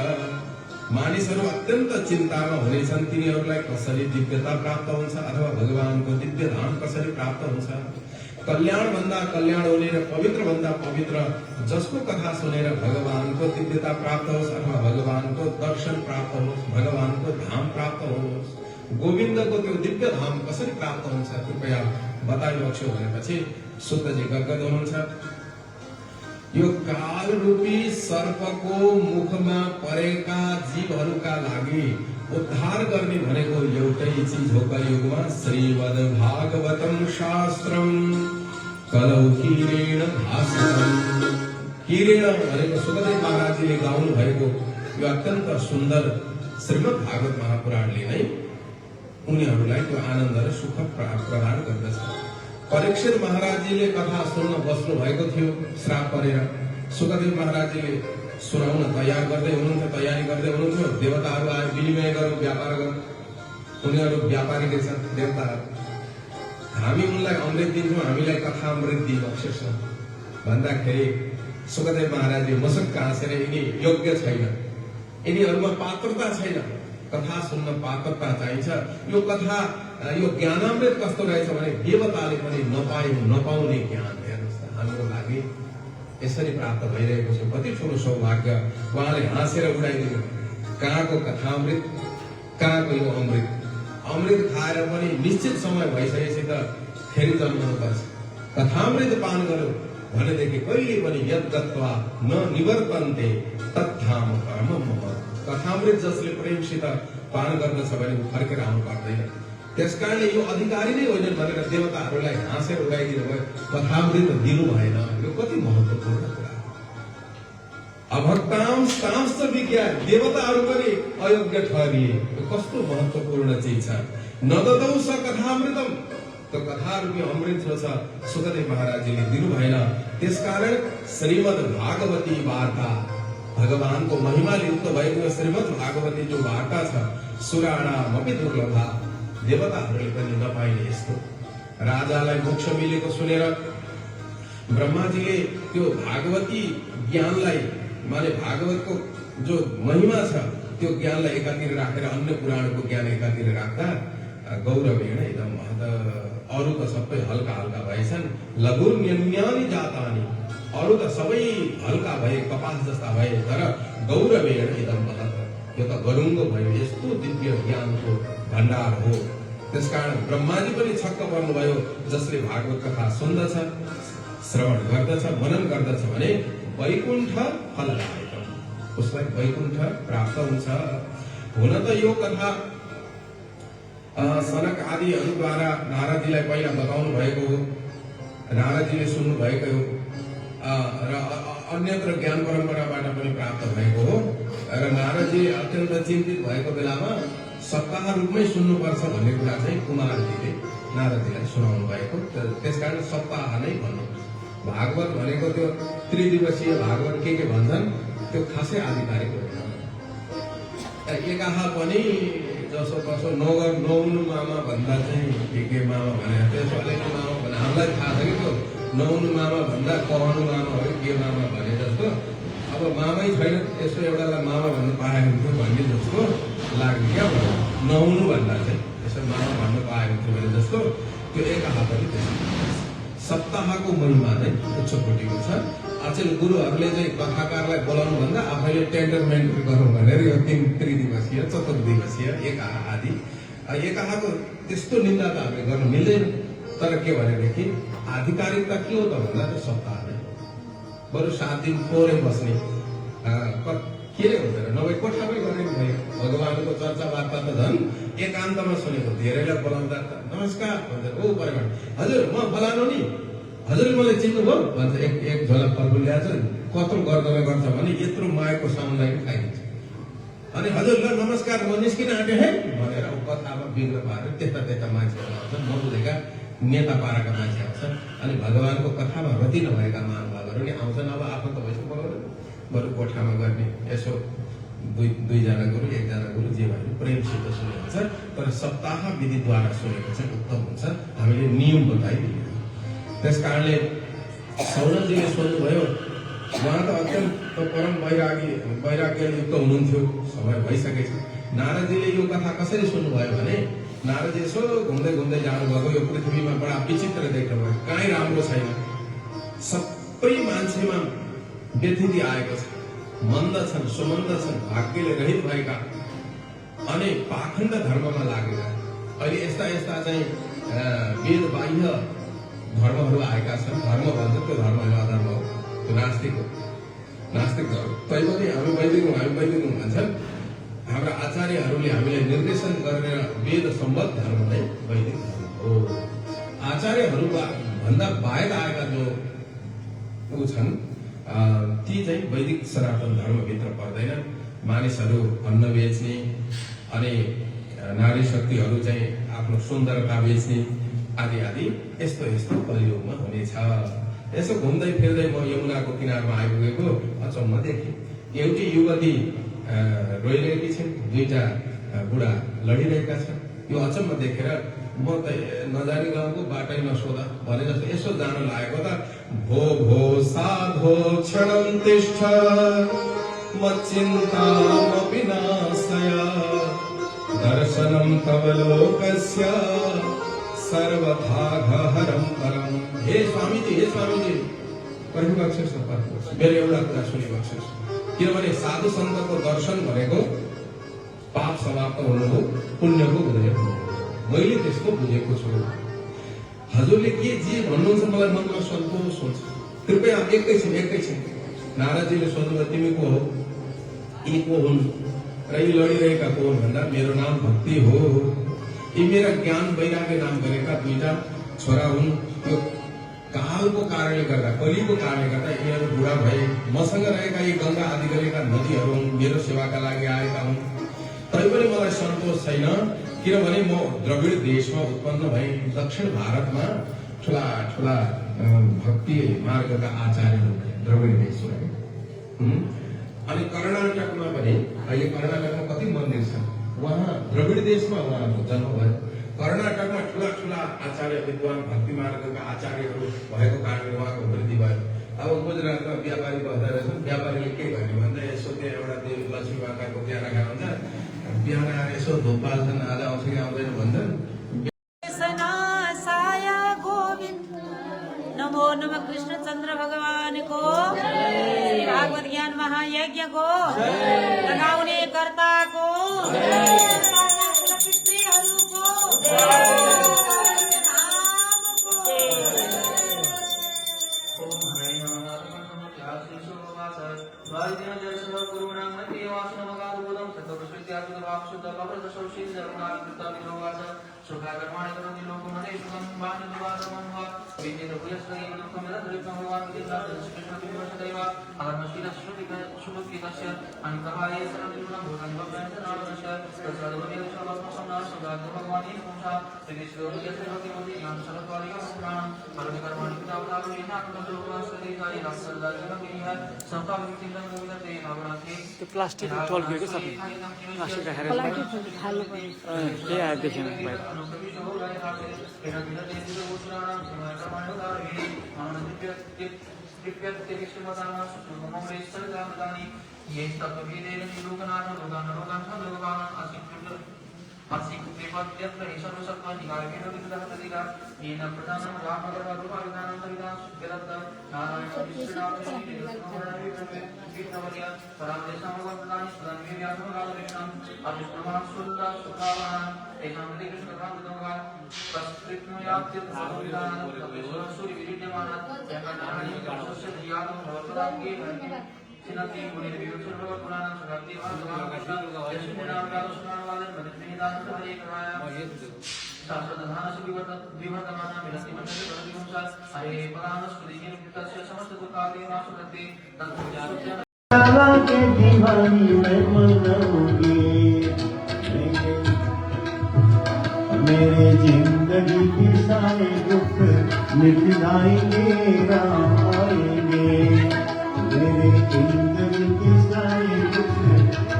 Speaker 5: मानिसहरू अत्यन्त चिन्तामा हुनेछन्, तिनीहरूलाई कसरी दिव्यता प्राप्त हुन्छ अथवा भगवानको दिव्य धाम कसरी प्राप्त हुन्छ। कल्याण भन्दा कल्याण हुने र पवित्र भन्दा पवित्र जसको कथा सुनेर भगवानको दिव्यता प्राप्त होस् अथवा भगवानको दर्शन प्राप्त होस्, भगवानको धाम प्राप्त होस्, गोविन्दको त्यो दिव्य धाम कसरी प्राप्त हुन्छ कृपया बताइबक्स्यो भनेपछि सुतजी गदगद हुनुहुन्छ। यो काल रूपी सर्पको मुखमा परेका जीवहरूका लागि उद्धार गर्ने भनेको एउटै चीज हो कलियुगमा, श्रीमद् भागवतम शास्त्रम कलौ किरेण भाषितम। किरेण भनेको सुखदेव महाराजले गाउनु भएको यो अत्यन्त सुन्दर श्रीमद् भागवत महापुराणले नै उनीहरूलाई त्यो आनन्द र सुख प्रदान गर्दछ। परीक्षित महाराजजीले कथा सुन्न बस्नु भएको थियो श्राप परेर। सुखदेव महाराजजीले सुनाउन तयार गर्दै हुनुहुन्थ्यो, तयारी गर्दै हुनुहुन्थ्यो। देवताहरू आएर विनिमय गरौँ, व्यापार गरौँ। उनीहरू व्यापारी रहेछन् देवताहरू। हामी उनलाई अमृत दिन्छौँ, हामीलाई कथा अमृत दिइबक्सेछ भन्दाखेरि सुखदेव महाराजले मसक्क हाँसेर यिनी योग्य छैन, यिनीहरूमा पात्रता छैन, कथा सुन्न पात्रता चाहिन्छ। यो कथा, यो ज्ञानामृत कस्तो रहेछ भने देवताले पनि नपाउने ज्ञान। हेर्नुहोस् त, हाम्रो लागि यसरी प्राप्त भइरहेको छ। कति ठुलो सौभाग्य। उहाँले हाँसेर उडाइदिनु। कहाँको कथामृत, कहाँको यो अमृत। अमृत खाएर पनि निश्चित समय भइसकेपछि त फेरि जन्मनुपर्छ। कथामृत पान गर्यो भनेदेखि कहिले पनि यद्गत्वा न निवर्तन्ते तत्धाम परमं मम। कथामृत जसले प्रेमसित पान गर्दछ भने फर्केर आउनु पर्दैन। त्यसकारणले यो अधिकारी नै होइन भनेर देवताहरूलाई हाँसेर उडाइदिनु भयो, कथामृत दिनु भएन। यो कति महत्त्वपूर्ण कुरा। अभक्तांश्च विज्ञा, देवताहरू पनि अयोग्य ठहरिए। यो कस्तो महत्त्वपूर्ण चिज छ। नददौ स कथामृतम, तो कथा रूपी अमृत जो छ सुखदेव महाराजले दिनु भएन। त्यसकारण श्रीमद् भागवती वार्ता, भगवानको महिमाले युक्त भएको श्रीमद् भागवती जो वार्ता छ, सुराणामपि दुर्लभा, देवताहरूले पनि नपाइने यस्तो। राजालाई मोक्ष मिलेको सुनेर ब्रह्माजीले त्यो भागवती ज्ञानलाई, माने भागवतको जो महिमा छ त्यो ज्ञानलाई एकातिर राखेर अन्य पुराणको ज्ञान एकातिर राख्दा गौरवेण इदं महत, अरू त सबै हल्का हल्का भएछन्। लघुन्यन्यानि जातानि, अरू त सबै हल्का भए, कपास जस्ता भए, तर गौरवेण इदं महत, यो त गरुङ्गो भयो। यस्तो दिव्य ज्ञानको भण्डार हो। त्यसकारण ब्रह्माजी पनि छक्क पर्नुभयो। जसले भागवत कथा सुन्दछ, श्रवण गर्दछ, मनन गर्दछ भने वैकुण्ठ फलदायक, उसलाई वैकुण्ठ प्राप्त हुन्छ। हुन त यो कथा सनक आदिहरूद्वारा नारदजीलाई पहिला बताउनु भएको हो, नारदजीले सुन्नु भएको हो र अन्यत्र ज्ञान परम्पराबाट पनि प्राप्त भएको हो। र नारदजी अत्यन्त चिन्तित भएको बेलामा सप्ताह रूपमै सुन्नुपर्छ भन्ने कुरा चाहिँ कुमारजीले नारदजीलाई सुनाउनु भएको। त्यसकारण सप्ताह नै भन्नु। भागवत भनेको त्यो त्रिदिवसीय भागवत के भन्छन् त्यो खासै आधिकारिक होइन। एकाहा पनि जसो कसो नौनु मामा भन्दा चाहिँ के मामा भने त्यसो अलिकति मामा भने हामीलाई थाहा छ कि त्यो नौनु मामा भन्दा कहनु मामा हो के मामा भने जस्तो। अब मामै छैन, यसो एउटालाई मामा भन्नु पाएको हुन्थ्यो भन्ने जस्तो लाग्यो क्या। नहुनु भन्दा चाहिँ यसो मामा भन्नु पाएको हुन्थ्यो भने जस्तो त्यो एकाहा पनि सप्ताहको महिमा नै उच्च कोटिको छ। अचेल गुरुहरूले चाहिँ कथाकारलाई बोलाउनु भन्दा आफैले टेन्डरमेन्ट गरौँ भनेर यो 3 त्रिदिवसीय, चतुर्दिवसीय, एकाहा आदि। एकाहाको त्यस्तो निन्दा त हामीले गर्न मिल्दैन। तर के भनेदेखि आधिकारिकता के हो त भन्दा त्यो सप्ताह नै, बरु 7 दिन थोरै बस्ने के नै हुँदैन। नभए कोठामै गरेको भयो। भगवानको चर्चा वार्ता त झन् एकान्तमा सुनेको। धेरैलाई बोलाउँदा त नमस्कार भन्छ, ओ परिवार हजुर म फलानु नि, हजुरले मलाई चिन्नुभयो भन्छ। एक झोला फलफुल ल्याएछ, कत्रो गर्दमा गर्छ भने यत्रो मायाको सामुलाई पनि खाइदिन्छ। अनि हजुर ल नमस्कार म निस्किन आँटेँ है भनेर कथामा बिग्र पारेर त्यता मान्छेहरू आउँछन्, नबुझेका नेता पाराका मान्छे आउँछन्। अनि भगवानको कथामा रति नभएका महानुभावहरू नि आउँछन्। अब आफ्नो त भइसक्नु पर्दैन, बरु कोठामा गर्ने यसो दुईजना गुरु, एकजना गुरु जे भयो प्रेमसित सुनेको छ। तर सप्ताह विधिद्वारा सुनेको चाहिँ उत्तम हुन्छ। हामीले नियम बताइदियो। त्यसकारणले सौनकजीले सोध्नुभयो, उहाँ त अत्यन्त परम वैराग्ययुक्त हुनुहुन्थ्यो, समय भइसकेछ। नारदजीले यो कथा कसरी सुन्नुभयो भने नारदजी यसो घुम्दै घुम्दै जानुभएको। यो पृथ्वीमा बडा विचित्र देख्नुभयो, कहीँ राम्रो छैन। सबै मान्छेमा व्यथिति आएको छ, मन्द छन्, सुमन्द छन्, भाग्यले रहित भएका, अनि पाखण्ड धर्ममा लागेका। अहिले यस्ता यस्ता चाहिँ वेद बाह्य धर्महरू आएका छन्। धर्म भन्छ त्यो धर्म होइन, अधर्म हो, त्यो नास्तिक हो, नास्तिक धर्म। तैपनि हामी वैदिक हौँ भन्छन्। हाम्रा आचार्यहरूले हामीलाई निर्देशन गरेर वेद सम्बद्ध धर्म नै वैदिक धर्म हो। आचार्यहरू भन्दा बाहेक आएका जो छन् ती चाहिँ वैदिक सनातन धर्मभित्र पर्दैनन्। मानिसहरू अन्न बेच्ने अनि नारी शक्तिहरू चाहिँ आफ्नो सुन्दरता बेच्ने आदि आदि यस्तो यस्तो कलियुगमा हुनेछ। यसो घुम्दै फिर्दै म यमुनाको किनारमा आइपुगेको अचम्म देखेँ। एउटी युवती रोइरहेकी छिन्, दुईटा बुढा लडिरहेका छन्। यो अचम्म देखेर म त नजानी गएको बाटै नसोधा भने जस्तो यसो जान लागेको त भो भो साधो क्षणं तिष्ठ मच्चिन्तामपि नाशय दर्शनं तव लोकस्य सर्वथा हरं परम। हे स्वामीजी पर्खिबक्सोस् न, पर्खिबक्सोस्, मेरो एउटा कुरा सुनिबक्सोस्। किनभने साधु सन्तको दर्शन भनेको पाप समाप्त हुनु हो, पुण्यको उदय हो। मैले त्यसको बुझेको छु। हजुरले के जे भन्नुहुन्छ मलाई मनमा सन्तोष हुन्छ। कृपया एकैछिन नारदजीले सोध्नुभयो तिमी को हो? यी को हुन्? र यी लडिरहेका को हुन् भन्दा मेरो नाम भक्ति हो। यी मेरा ज्ञान वैराग्य नाम गरेका दुईटा छोरा हुन्। यो कालको कारणले गर्दा, कलिको कारणले गर्दा यिनीहरू बुढा भए। मसँग रहेका यी गंगा आदि गरेका नदीहरू हुन्, मेरो सेवाका लागि आएका हुन्। तैपनि मलाई सन्तोष छैन, किनभने म द्रविड देशमा उत्पन्न भए। दक्षिण भारतमा ठुला ठुला भक्ति मार्गका आचार्यहरू द्रविड देशमा। अनि कर्नाटकमा पनि अहिले कर्नाटकमा कति मन्दिर छ, वहाँ द्रविड देशमा उहाँको जन्म भयो। कर्नाटकमा ठुला ठुला आचार्य विद्वान भक्ति मार्गका आचार्यहरू भएको कारणले उहाँको वृद्धि भयो। अब गुजरातमा व्यापारी बस्दा रहेछन्। व्यापारीले के गर्ने भन्दा यसो त्यहाँ एउटा देव लक्ष्मी माताको बिहान खानु हुन्छ, बिहान आएर यसो धुप बाल्छन्, आज आउँछ कि आउँदैन भन्छन्।
Speaker 1: नमो नमः कृष्ण चंद्र भगवान को, भागवत ज्ञान महायज्ञ को, लगाउने कर्ता को,
Speaker 2: त्यो प्लास्टिक टल्कियो क्या सबै, प्लास्टिक राखेर त्यही आएर देखेन बाहिर।
Speaker 4: के दीवानी मैं मनाऊंगी, मेरे जिंदगी के सारे दुख मिट जाएंगे, राम आएंगे। मेरे जिंदगी के सारे दुख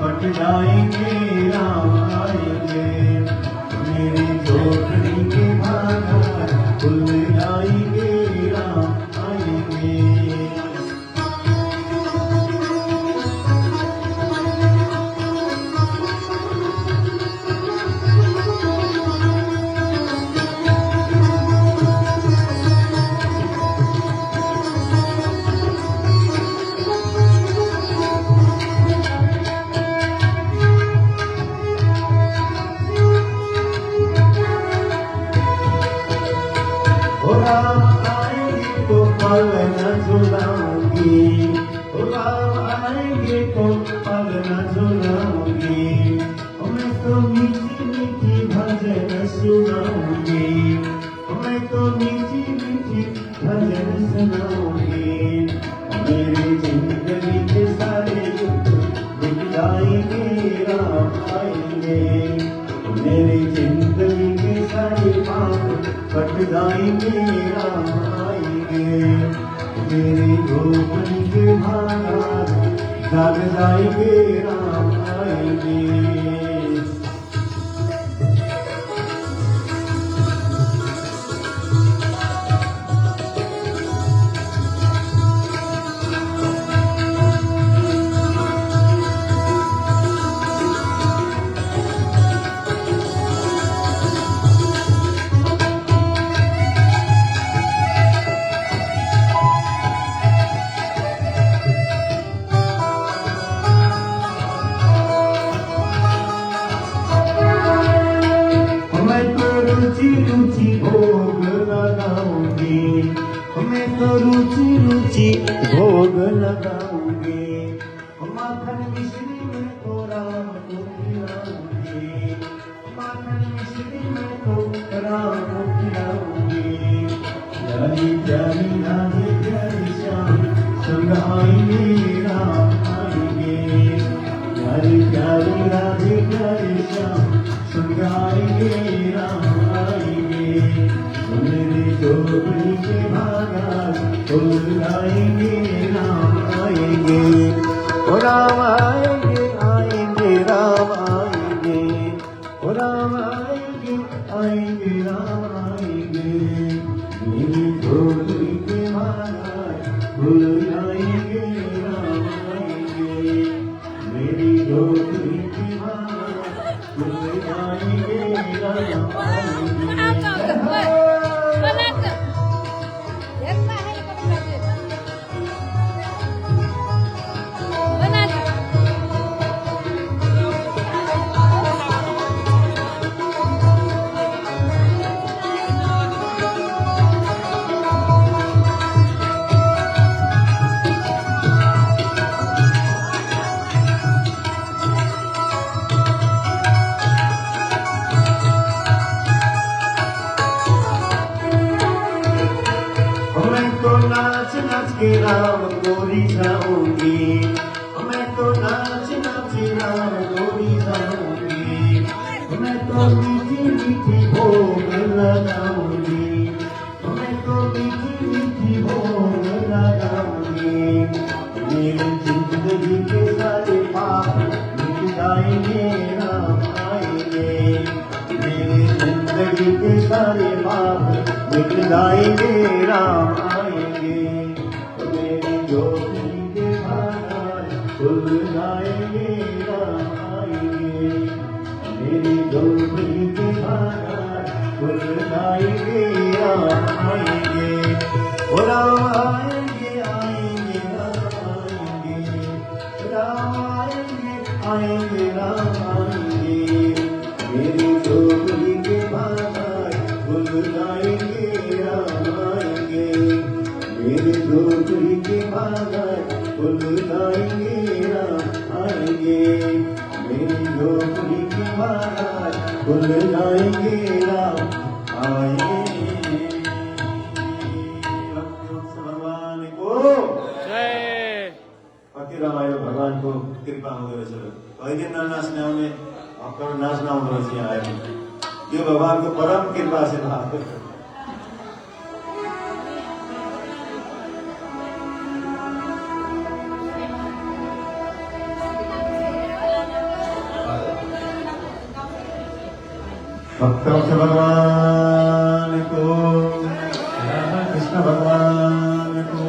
Speaker 4: कट जाएंगे, राम आएंगे। मेरी झोपड़ी के बाहर खुल जाएंगे, राम आएंगे। पल न झुलाऊंगी, आएंगे तो पल न झुलाऊंगी। मैं तो मीठी मीठी भजन सुनाऊंगी, मैं तो मीठी मीठी भजन सुनाऊंगी। मेरी जिंदगी के सारे दुख मिट जाएंगे, राम आएंगे। मेरी जिंदगी के सारे पाप कट जाएंगे, राम आएंगे। मेरी झोपड़ी के बाहर जाग जाएंगे राम आएंगे। रुचि रुचि भोग लगाऊंगी, मैं तो रुचि रुचि भोग लगाऊंगी। माखन मिश्री में तो राम को खिलाऊंगी, माखन मिश्री में तो राम को खिलाऊंगी। प्यारी प्यारी राधे प्यारी श्याम संग आएंगे राम आएंगे। प्यारी प्यारी राधे प्यारी श्याम संग आएंगे राम आएंगे। मेरी झोपड़ी के बागान फूल आएंगे राम आएंगे। ओ राम आएंगे आएंगे राम आएंगे। ओ राम आएंगे आएंगे राम आएंगे। मेरी झोपड़ी के बागान फूल आएंगे राम आएंगे। मेरी झोपड़ी के बागान फूल आएंगे राम आएंगे। नाच नाच के राम को रिझाऊंगी, मैं तो नाच नाच राम को रिझाऊंगी। मैं तो मीठी मीठी भोग लगाऊंगी, मैं तो मीठी मीठी भोग लगाऊंगी। मेरी जिंदगी के सारे पाप मिट जाएंगे राम आएंगे। मेरी जिंदगी के सारे पाप मिट जाएंगे राम आएंगे। मेरी झोपड़ी के बागान फूल आएंगे राम आएंगे। मेरी झोपड़ी के बागान फूल आएंगे राम आएंगे। ओ राम आएंगे आएंगे राम आएंगे। राम आएंगे आएंगे राम आएंगे। मेरी झोपड़ी के बागान फूल आएंगे राम आएंगे। मेरी झोपड़ी के बागान फूल आएंगे राम आएंगे। मेरी झोपड़ी के बागान फूल आएंगे राम आएंगे। भगवान को
Speaker 2: जय।
Speaker 4: फकीर रमाइलो भगवान को कृपा हुँदो रहेछ। अहिले ननाच्ने आउने आपका नाच्न आउँदो रहेछ यहाँ आएर। यो भगवान को परम कृपा से भाग भक्त भगवान को, राधा कृष्ण भगवान को,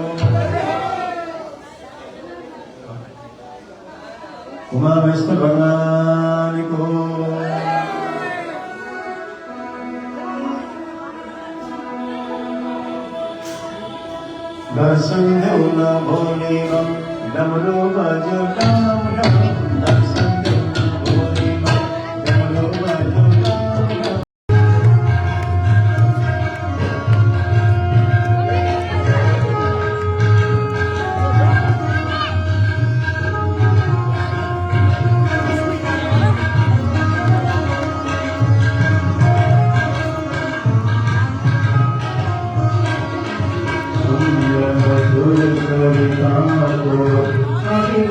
Speaker 4: उमा विष्णु भगवान को। दर्शन देऊ न भोले बम डमरू बजो डम डम। दर्शन देऊ न भोले बम डमरू बजो डम डम। सुंदर मधुर कविता को हरि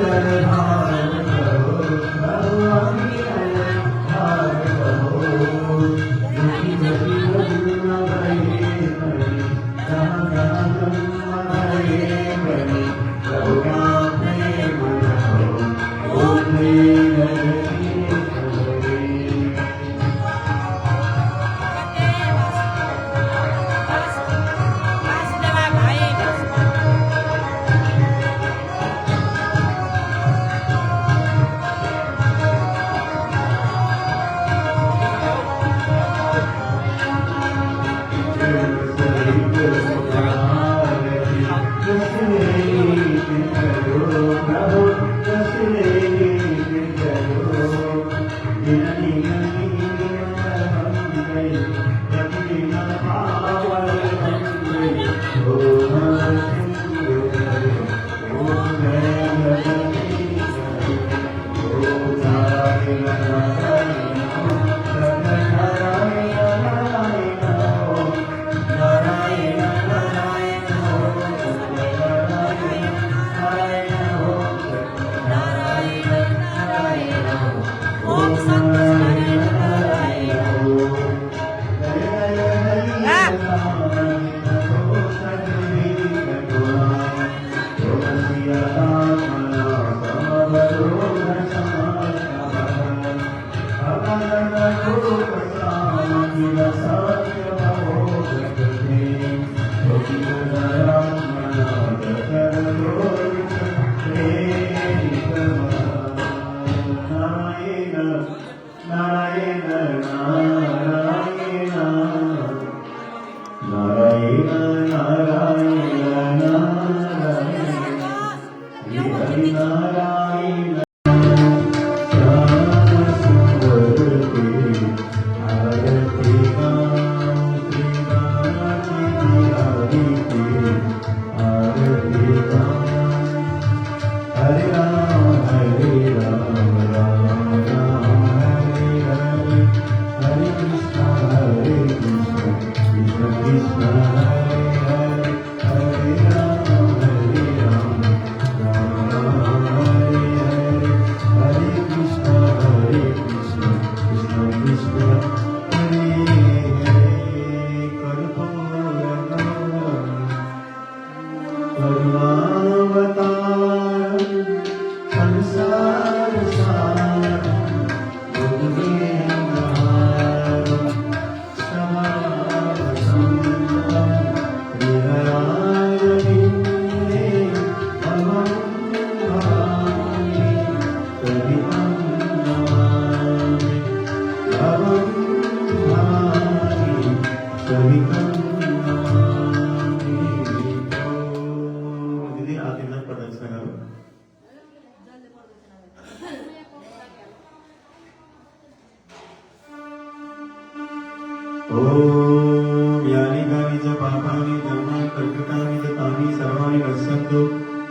Speaker 4: ओम यानि कानि च पापानि कर्माणि कर्तृकानि च तानि सर्वाणि नश्यन्तु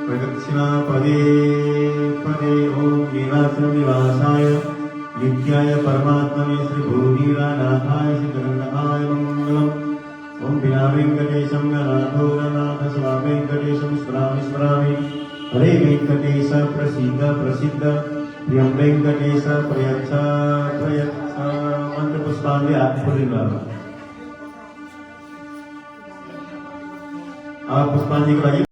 Speaker 4: प्रदक्षिणा पदे पदे ओम नीलाचल निवासाय नित्याय परमात्मने श्री भूनीलानाथाय श्री जगन्नाथाय मंगलम् ओम विना वेंकटेशं गणाधो गणाथ स्वामी वेंकटेशं स्मरामि स्मरामि हरे वेंकटेश प्रसीद प्रसिद्ध प्रियं वेंकटेश प्रयच्छ प्रयच्छ मंत्र पुष्पांजलि आप पुष्पांजलि कराइए।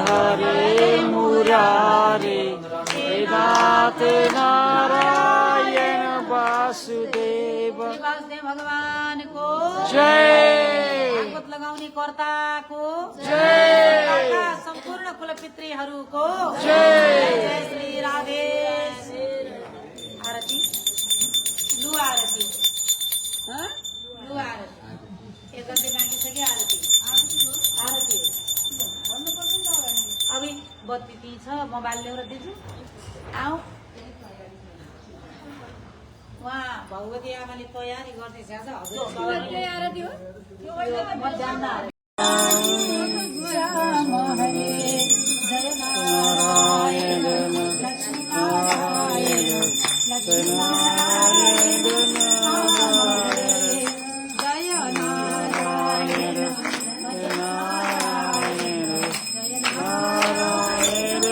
Speaker 2: हरे मुरारे वेदांत नारायण वासुदेव
Speaker 1: भगवान को
Speaker 2: जय।
Speaker 1: भागवत लगाउने कर्ता को
Speaker 2: जय।
Speaker 1: सम्पूर्ण कुल पितृ पितृहरूको जय श्री राधे। आरती लु आरती लु आरती एक घन्टे बाँकी छ कि आरती आरती अब बत्ती ती छ मोबाइल ल्याएर दिन्छु आऊ उहाँ भगवती आमाले तयारी गर्दैछ हजुर श्याम हरे जय नारायण लक्ष्मी नारायण लक्ष्मी नारायण जय नारायण जय नारायण जय नारायण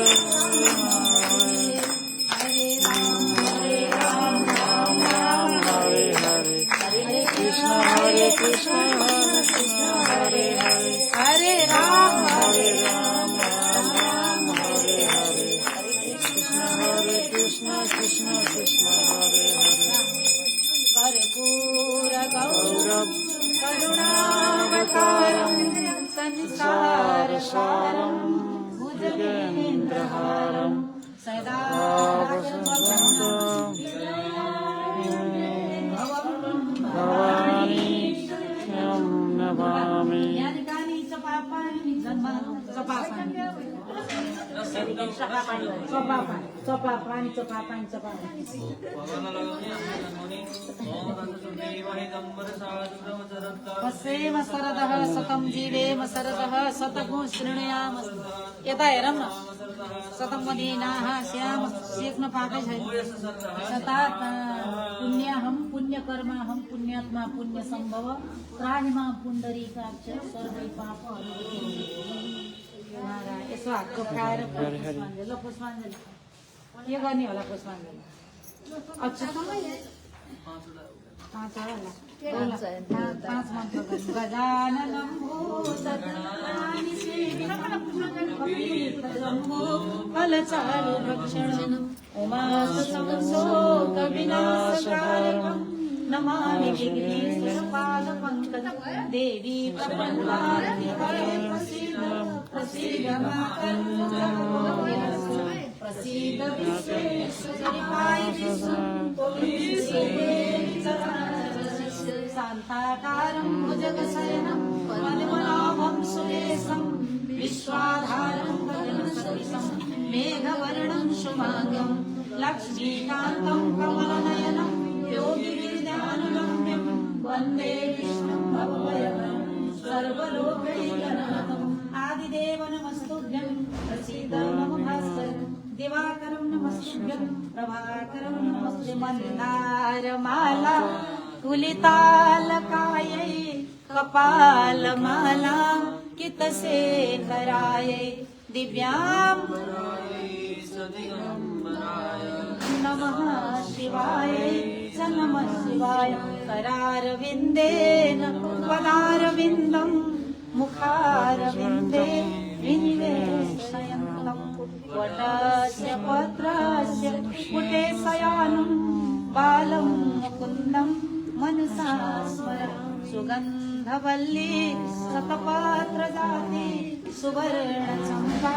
Speaker 1: हरे राम राम राम हरे हरे हरे कृष्ण हरे कृष्ण हरे हरे हरे राम राम राम हरे हरे हरे कृष्ण कृष्ण कृष्ण हरे हरे कर्पूर गौरव करुणावतारं संसार सारं भुजगेन्द्रहारं सदा भवानी नमामि वसेम शरदः शतं जीवेम शरदः शतगुं शृणुयाम यता हेरौँ न शतं मदीनाः श्याम सिक्न पाएकै छैन शता पुण्यहं पुण्यकर्माहं पुण्यात्मा पुण्य सम्भव त्राहिमा पुण्डरीकाक्ष सर्वै पापहरू यसो हातको खाएर पुष्पाञ्जली ल पुष्पाञ्जली के गर्ने होला पुष्पाञ्जली पाँच मन्त्र गर्नु गजाननं फलचारु भक्षणम् उमासुसंशोकविनाशकारकम् नमामि विघ्नेश्वरपादपङ्कजं देवी प्रपन्नारति हरे प्रसीद प्रसीद विश्वेश्वरी शान्ताकारं भुजगशयनं पद्मनाभं सुरेशं विश्वाधारं गगनसदृशं मेघवर्णं शुभांगं लक्ष्मीकान्तं कमलनयनं योगिगिरिध्यानगम्यं वन्दे विष्णुं भवभयहरं सर्वलोकैकनाथम् आदिदेव नमस्तुभ्यं प्रसीद मम भास्कर दिवाकरं नमस्तुभ्यं प्रभाकरं नमस्ते मन्दारमाला कुलितालकायै कपालमाला कितशेखरायै दिव्यां नमः शिवाय च नमः शिवाय करारविन्देन पदारविन्दं मुखारविन्दे विनिवेशयन्तं वटस्य पत्रस्य पुटे शयानं बालं मुकुन्दं मनसा स्मरं सुगन्धवल्ली शतपत्रजाति सुवर्णचम्पा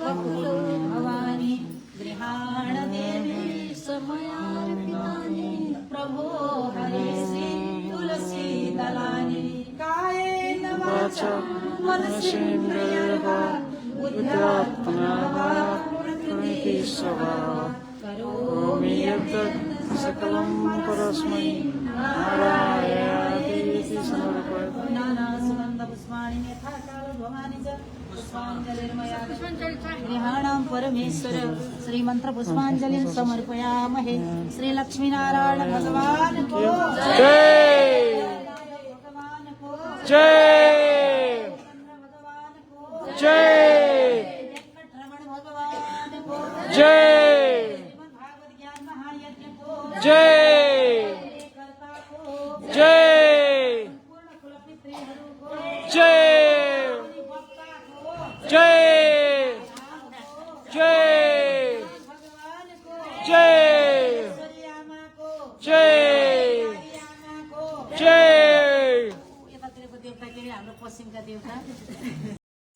Speaker 1: वकुलो भवानी गृहाण देवी समयार्पितानि प्रभो हरे श्री तुलसी दलानि कायेन वाचा मनसेन्द्रियर्वा बुद्ध्यात्मना वा प्रकृति स्वभावात् करोमि यद्यत् सकलं परस्मै नारायणादीति समर्पयामि नाना सुगन्ध पुष्पाणि यथा कालभवानि च पुष्पाञ्जलिर्मया गृहाणां परमेश्वर श्रीमन्त्र पुष्पाञ्जलिं समर्पयामहे श्री लक्ष्मीनारायण भगवान को जय भगवान को जय भगवान को जय वेंकटरमण भगवान को जय भागवत ज्ञान महायज्ञ को जय जय जय जय जय जय जय जय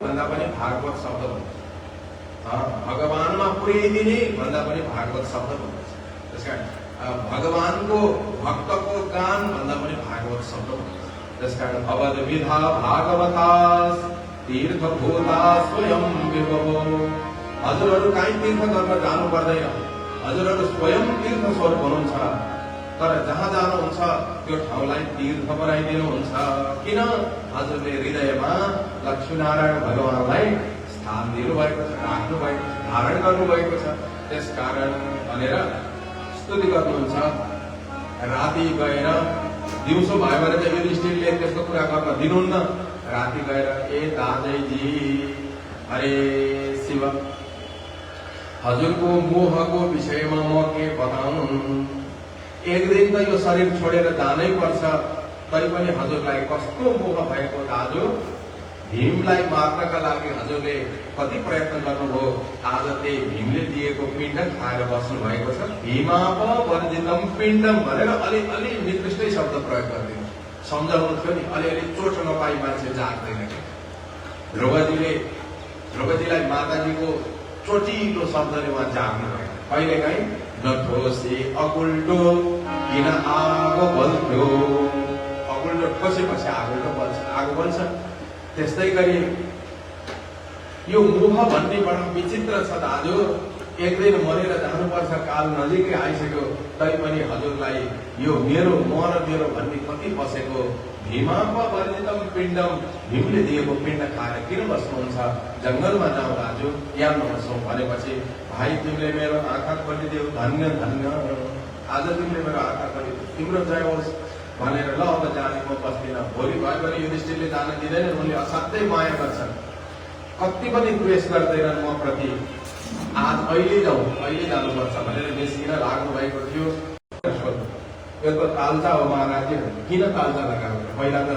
Speaker 5: भन्दा पनि भागवत शब्द भगवानमा पुर्याइदिने भन्दा पनि भागवत शब्द भनिन्छ। त्यस कारण भगवानको भक्तको गान भन्दा पनि भागवत शब्द भनिन्छ। त्यस कारण अवध विधा भागवतास तीर्थ भूता स्वयं विभवो। हजुरहरू काहीँ तीर्थ गर्न जानु पर्दैन, हजुरहरू स्वयं तीर्थ स्वरूप हुनुहुन्छ। तर जहाँ जानुहुन्छ त्यो ठाउँलाई तीर्थ बनाइदिनुहुन्छ। किन? हजुरले हृदयमा लक्ष्मीनारायण भगवानलाई स्थान दिनुभएको छ, राख्नु भएको छ, धारण गर्नुभएको छ। त्यस कारण भनेर स्तुति गर्नुहुन्छ। राति गएर दिउँसो भयो भने त युधिष्ठिरले त्यस्तो कुरा गर्न दिनुहुन्न। राति गएर ए दाजैजी अरे शिव, हजुरको मोहको विषयमा म के बताउनु? एक दिन त यो शरीर छोडेर जानै पर्छ। तैपनि हजुरलाई कस्तो मोह भएको दाजु? भीमलाई मार्नका लागि हजुरले कति प्रयत्न गर्नुभयो। आज त्यही भीमले दिएको पिण्ड खाएर बस्नु भएको छ। भीमाप वर्जितम पिण्डम भनेर अलि निकृष्टै शब्द प्रयोग गरिदिनु, सम्झाउनु थियो नि। अलिअलि चोट नपाई मान्छे जाग्दैन। ध्रुवजीलाई माताजीको चोटिलो शब्दले उहाँ जाग्नु भयो। कहिलेकाहीँ नठोसी अगुल्टो किन आगो बल्थ्यो। अगुल्टो ठोसेपछि आगो बल्छ। त्यस्तै गरी यो मोह भन्ने बडा विचित्र छ दाजु। एक दिन मरेर जानुपर्छ, काल नजिकै आइसक्यो। तैपनि हजुरलाई यो मेरो म र मेरो भन्ने कति बसेको। भीमाप वर्जितम पिण्डम, भीमले दिएको पिण्ड खाएर किन बस्नुहुन्छ? जङ्गलमा जाउँ दाजु, यहाँ नबसौँ भनेपछि भाइ तिमीले मेरो आँखा खोलिदेऊ, धन्य धन्य, आज तिमीले मेरो आँखा खोलिदेऊ, तिम्रो जय होस् भनेर ल अब जाने म बस्दिनँ। भोलि भयो भने युधिष्ठिरले जान दिँदैन। उनले असाध्यै माया गर्छन्, कति पनि द्वेष गर्दैनन् म प्रति। आज अहिले जानुपर्छ भनेर निस्किन लाग्नु भएको थियो। यो त तालचा हो महाराजी, किन तालचा लगाएको? पहिला त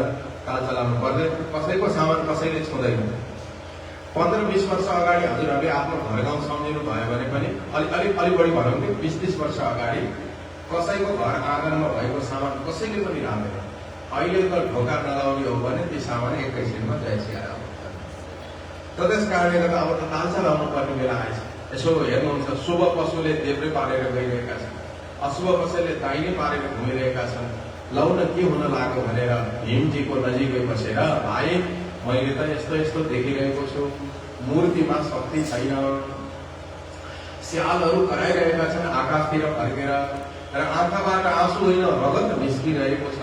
Speaker 5: तालचा लाउनु पर्दैन, कसैको सामान कसैले छुँदैन। 15-20 वर्ष अगाडि हजुरहरूले आफ्नो घर गाउँ सम्झिनु भयो भने पनि अलि बढी भनौँ कि 20-30 वर्ष अगाडि कसैको घर आँगनमा भएको सामान कसैले पनि राख्दैन। अहिले त ढोका नलाउने हो भने ती सामान एकैछिनमा जाइसिएर आउँछ। त त्यस कारणले गर्दा अब त तालचा लाउनु पर्ने बेला आएछ। यसो हेर्नुहुन्छ, शुभ पशुले देब्रे पारेर गइरहेका छन्, अशुभ पशुले दाहिने पारेर घुमिरहेका छन्। लाउन के हुन लाग्यो भनेर भीमजीको नजिकै बसेर, भाइ मैले त यस्तो देखिरहेको छु, मूर्तिमा शक्ति छैन, स्यालहरू कराइरहेका छन् आकाशतिर फर्केर, र आँखाबाट आँसु होइन रगत निस्किरहेको छ।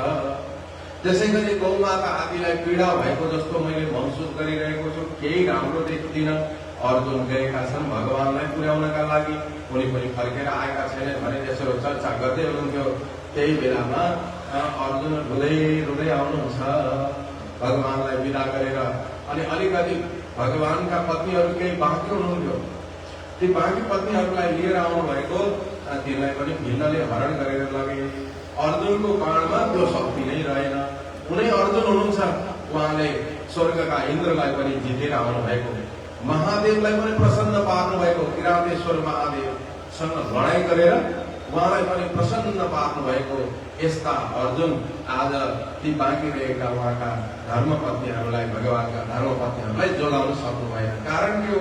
Speaker 5: त्यसै गरी गौमाता आदिलाई पीडा भएको जस्तो मैले महसुस गरिरहेको छु। केही राम्रो देख्दिनँ। अर्जुन गएका छन् भगवानलाई पुर्याउनका लागि, उनी पनि फर्केर आएका छैनन् भने यसो चर्चा गर्दै हुनुहुन्थ्यो। त्यही बेलामा अर्जुन रुँदै आउनुहुन्छ भगवानलाई विदा गरेर। अनि अलिकति भगवानका पत्नीहरू केही बाँकी हुनुहुन्थ्यो। ती बाँकी पत्नीहरूलाई लिएर आउनु भएको, तिनलाई पनि भिन्नले हरण गरेर लगे। अर्जुनको बाणमा त्यो शक्ति नै रहेन। उनै अर्जुन हुनुहुन्छ, उहाँले स्वर्गका इन्द्रलाई पनि जितेर आउनु भएको, महादेवलाई पनि प्रसन्न पार्नु भएको, किरातेश्वर महादेवसँग लडाइँ गरेर उहाँलाई पनि प्रसन्न पार्नु भएको। यस्ता अर्जुन आज ती बाँकी रहेका उहाँका धर्मपत्नीहरूलाई, भगवानका धर्मपत्नीहरूलाई जोगाउन सक्नु भएन। कारण के हो?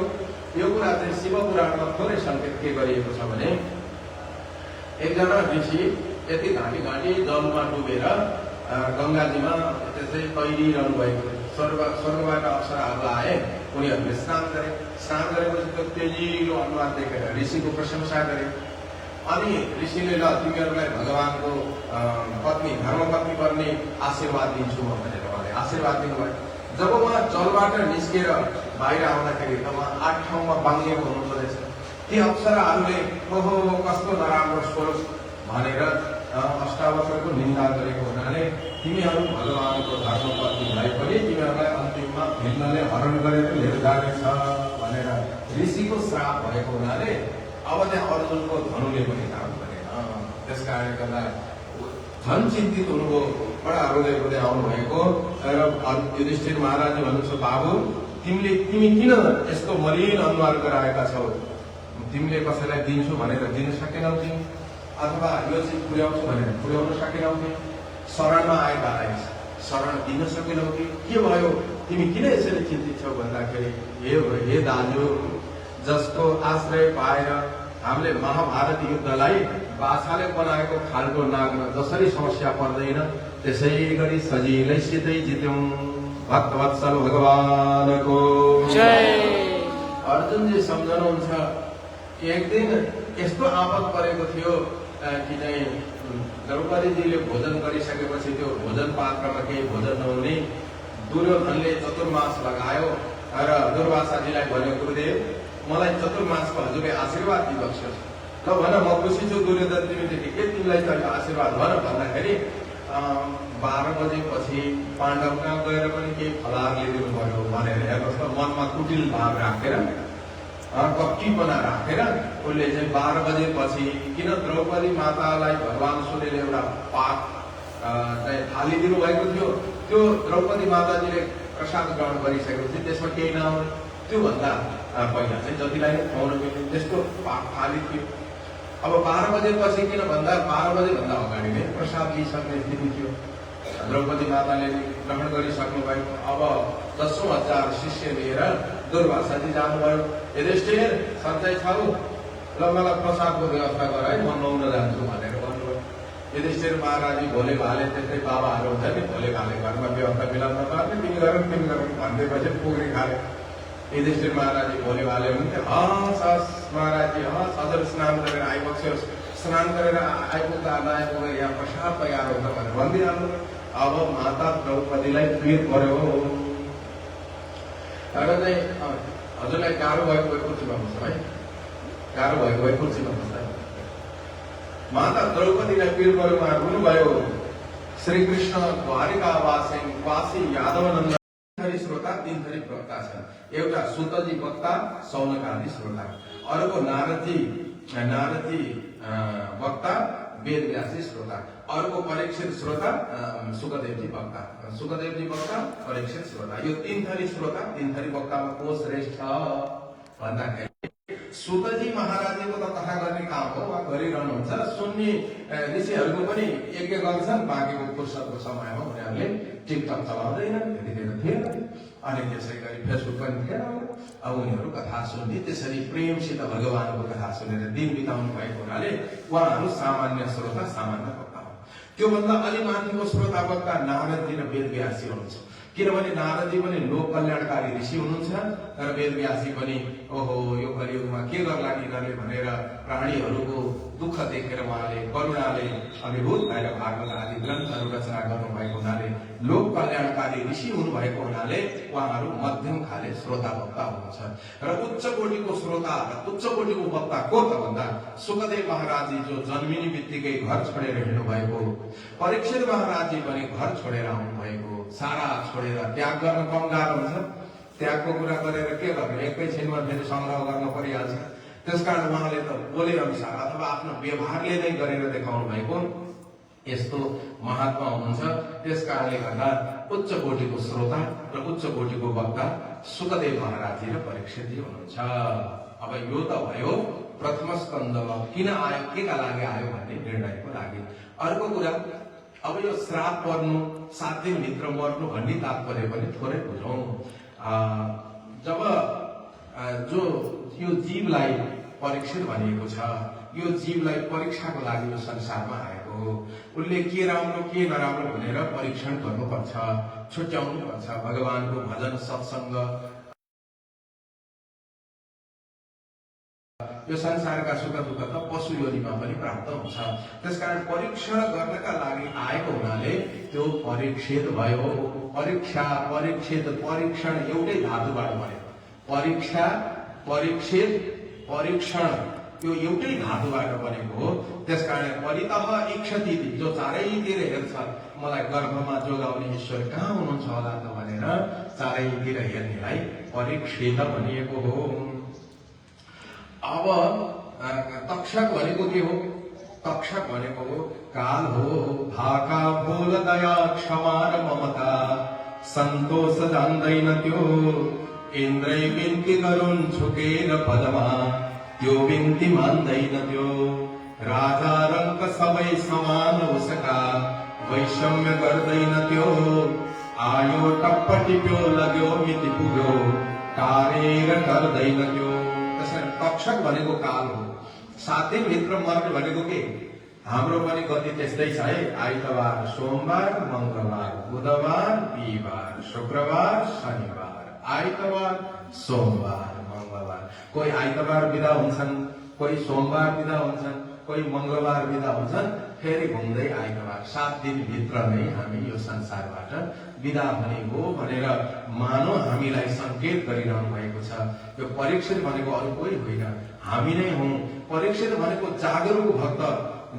Speaker 5: यो कुरा चाहिँ शिव पुराणमा थोरै सङ्केत के गरिएको छ भने, एकजना ऋषि यति घाँटी जलमा डुबेर गङ्गाजीमा त्यसै तैरिरहनु भएको। स्वर्गबाट अप्सराहरू आए, उनीहरूले स्नान गरेपछि त्यो तेजिलो अनुहार देखेर ऋषिको प्रशंसा गरे। अनि ऋषिले ल तिमीहरूलाई भगवानको पत्नी धर्मपत्नी बन्ने आशीर्वाद दिन्छु म भनेर उहाँले आशीर्वाद दिनुभयो। जब उहाँ जलबाट निस्केर बाहिर आउँदाखेरि त उहाँ 8 ठाउँमा बाङ्गिएको हुनुहुँदो रहेछ। ती अप्सराहरूले ओहो कस्तो नराम्रो स्वरूप भनेर अष्टावक्रको निन्दा गरेको हुनाले तिमीहरू भगवानको धर्मपत्नी भए पनि तिमीहरूलाई अन्तिममा भिन्नले हरण गरेर लिएर जानेछ भनेर ऋषिको श्राप भएको हुनाले अब त्यहाँ अर्जुनको धनुले पनि काम गरेन। त्यस कारणले गर्दा झन् चिन्तित हुनुभयो, बडा रुँदै आउनु भएको। र युधिष्ठिर महाराजले भन्नुहुन्छ, बाबु तिमी किन यस्तो मलिन अनुहार गराएका छौ? तिमीले कसैलाई दिन्छु भनेर दिन सकेनौ तिमी, अथवा यो चिज पुर्याउँछु भनेर पुर्याउन सकेनौ तिमी, शरणमा आएकालाई शरण दिन सकेनौ कि के भयो? तिमी किन यसरी चिन्तित छौ भन्दाखेरि, हे दाजु जसको आश्रय पाएर हामीले महाभारत युद्धलाई बाछाले बनाएको खालको नाग्न जसरी समस्या पर्दैन त्यसै गरी सजिलैसितै जित्यौं। भक्तवत्सल भगवानको
Speaker 2: जय।
Speaker 5: अर्जुनजी सम्झनुहुन्छ कि एक दिन यस्तो आपद परेको थियो कि चाहिँ द्रौपदीजीले भोजन गरिसकेपछि त्यो भोजन पात्रमा केही भोजन नहुने दुर्योधनले चतुर्मास लगायो र दुर्वासाजीलाई भन्यो गुरुदेव मलाई चतुर्मासको हजुरले आशीर्वाद दिनुहोस्। ल भन म खुसी छु दुर्योधन तिमीदेखि के तिमीलाई चाहिँ आशीर्वाद भन भन्दाखेरि 12 बजेपछि पाण्डव कहाँ गएर पनि केही फलाहार लिइदिनु पर्यो भनेर हेर्नुहोस् त मनमा कुटिल भाव राखेर कप्टीपना राखेर उसले चाहिँ 12 बजेपछि किन द्रौपदी मातालाई भगवान सूर्यले एउटा पाक चाहिँ थालिदिनु भएको थियो। त्यो द्रौपदी माताजीले प्रसाद ग्रहण गरिसकेपछि त्यसमा केही नआउने त्योभन्दा पहिला चाहिँ जतिलाई नै खुवाउनु मिल्ने त्यस्तो पाक थाली थियो। अब 12 बजेपछि किन भन्दा 12 बजेभन्दा अगाडि नै प्रसाद लिइसक्ने स्थिति थियो। द्रौपदी माताले ग्रहण गरिसक्नु भएको। अब 10,000 शिष्य लिएर दुर्वासाजी जानुभयो। युधिष्ठिर सधैँ छौ ल मलाई प्रसादको व्यवस्था गराए म नुहाउन जान्छु भनेर भन्नुभयो। युधिष्ठिर महाराजी भोले भाले त्यस्तै बाबाहरू हुन्छ नि भोले भाले घरमा व्यवस्था मिलाउन नपार्ने तिमी गरौँ भनिदिएपछि पुग्री खाले। युधिष्ठिर महाराजी भोले भाले हुन्थ्यो हस् महाराजी हस् हजुर स्नान गरेर आइपुग्छोस् स्नान गरेर आइपुग्दा नआइपुग्दा यहाँ प्रसाद तयार हुन्छ भनेर भनिदिइहाल्नु। अब माता द्रौपदीलाई पीर पर्यो तर चाहिँ हजुरलाई गाह्रो भएको भए कुर्सी भन्नुहोस् है गाह्रो भएको भए कुर्सी भन्नुहोस् है। माता द्रौपदीलाई पीर पर्यो उहाँ हुनुभयो। श्रीकृष्ण द्वारिकावासी वासी यादवनन्द श्रोता 3 थरी वक्ता छन्। एउटा सुतजी वक्ता सौनकादि श्रोता अर्को नारदजी वक्ता वेदव्यासी श्रोता अर्को परीक्षित श्रोता सुखदेवजी वक्ता परीक्षित श्रोता। यो 3 थरी श्रोता 3 थरी वक्तामा को श्रेष्ठ भन्दाखेरि सुतजी महाराजीको त कथा गर्ने काम हो उहाँ गरिरहनुहुन्छ। सुन्ने ऋषिहरूको पनि यज्ञ गर्छन् बाँकीको फुर्सदको समयमा उनीहरूले टिकटक चलाउँदैन त्यतिखेर थिएन अनि त्यसै गरी फेसबुक पनि थिएन। अब उनीहरू कथा सुन्ने त्यसरी प्रेमसित भगवानको कथा सुनेर दिन बिताउनु भएको हुनाले उहाँहरू सामान्य श्रोता सामान्य वक्ता हो। त्योभन्दा अलि माथिको श्रोता वक्ता नारदजी र वेदव्यासी हुनुहुन्छ। किनभने नारदजी पनि लोक कल्याणकारी ऋषि हुनुहुन्छ र वेदव्यासी पनि ओहो यो कलियुगमा के गर्ला यिनीहरूले भनेर प्राणीहरूको दुःख देखेर उहाँले करुणाले अभिभूत भएर भागवत आदि ग्रन्थहरू रचना गर्नुभएको हुनाले लोक कल्याणकारी ऋषि हुनुभएको हुनाले उहाँहरू मध्यम खाले श्रोता वक्ता हुनुहुन्छ। र उच्च कोटिको श्रोता र उच्च कोटिको वक्ता को त भन्दा सुखदेव महाराजी जो जन्मिने बित्तिकै घर छोडेर हिँड्नु भएको, परीक्षित महाराजी पनि घर छोडेर आउनु भएको, सारा छोडेर त्याग गर्न कम गाह्रो हुन्छ। त्यागको कुरा गरेर के गर्ने एकैछिनमा फेरि सङ्ग्रह गर्न परिहाल्छ। त्यसकारण उहाँले त बोले अनुसार अथवा आफ्नो व्यवहारले नै गरेर देखाउनु भएको यस्तो महात्मा हुनुहुन्छ। त्यसकारणले गर्दा उच्च कोटिको श्रोता र उच्च कोटिको वक्ता सुखदेव महाराजी र परीक्षितजी हुनुहुन्छ। अब यो त भयो प्रथम स्कन्धमा किन आयो के का लागि आयो भन्ने निर्णयको लागि। अर्को कुरा अब यो श्राप पर्नु 7 दिनभित्र मर्नु भन्ने तात्पर्य पनि थोरै बुझौँ। जब जो यो जीवलाई परीक्षित भनिएको छ यो जीवलाई परीक्षाको लागि यो संसारमा आएको हो। उसले के राम्रो के नराम्रो भनेर परीक्षण गर्नुपर्छ, छुट्याउनु पर्छ। भगवानको भजन सत्सङ्ग यो संसारका सुख दुःख त पशु योनिमा पनि प्राप्त हुन्छ। त्यसकारण परीक्षण गर्नका लागि आएको हुनाले त्यो परीक्षित भयो। परीक्षा परीक्षित परीक्षण एउटै धातुबाट बनेको। परीक्षा परीक्षित परीक्षण यो एउटै धातुबाट बनेको हो। त्यसकारण परितः इक्षति जो चारैतिर हेर्छ मलाई गर्भमा जोगाउने ईश्वर कहाँ हुनुहुन्छ होला त भनेर चारैतिर हेर्नेलाई परीक्षित भनिएको हो। अब तक्षक भनेको के हो? तक्षक भनेको हो काल हो भाका भोल दया क्षमा र ममता सन्तोष जान्दैन त्यो इन्द्रै बिन्ती गरून् झुकेर पदमा त्यो बिन्ती मान्दैन त्यो राजा रङ्क सबै समान उसका वैषम्य गर्दैन त्यो आयो टप्प टिप्यो लाग्यो मिति पुग्यो टारेर गर्दैन त्यो। त्यसलाई रक्षक भनेको काल हो। 7 दिनभित्र मर्ने भनेको के? हाम्रो पनि गति त्यस्तै छ है। आइतबार, सोमबार, मङ्गलबार, बुधबार, बिहिबार, शुक्रबार, शनिबार, आइतबार, सोमबार, मङ्गलबार। कोही आइतबार बिदा हुन्छन्, कोही सोमबार बिदा हुन्छन्, कोही मङ्गलबार बिदा हुन्छन्, फेरि घुम्दै आइतबार। 7 दिनभित्र नै हामी यो संसारबाट बिदा हुने हो भनेर मानव हामीलाई संकेत गरिरहनु भएको छ। यो परीक्षित भनेको अरू कोही होइन, हामी नै हौं। परीक्षित भनेको जागरुक भक्त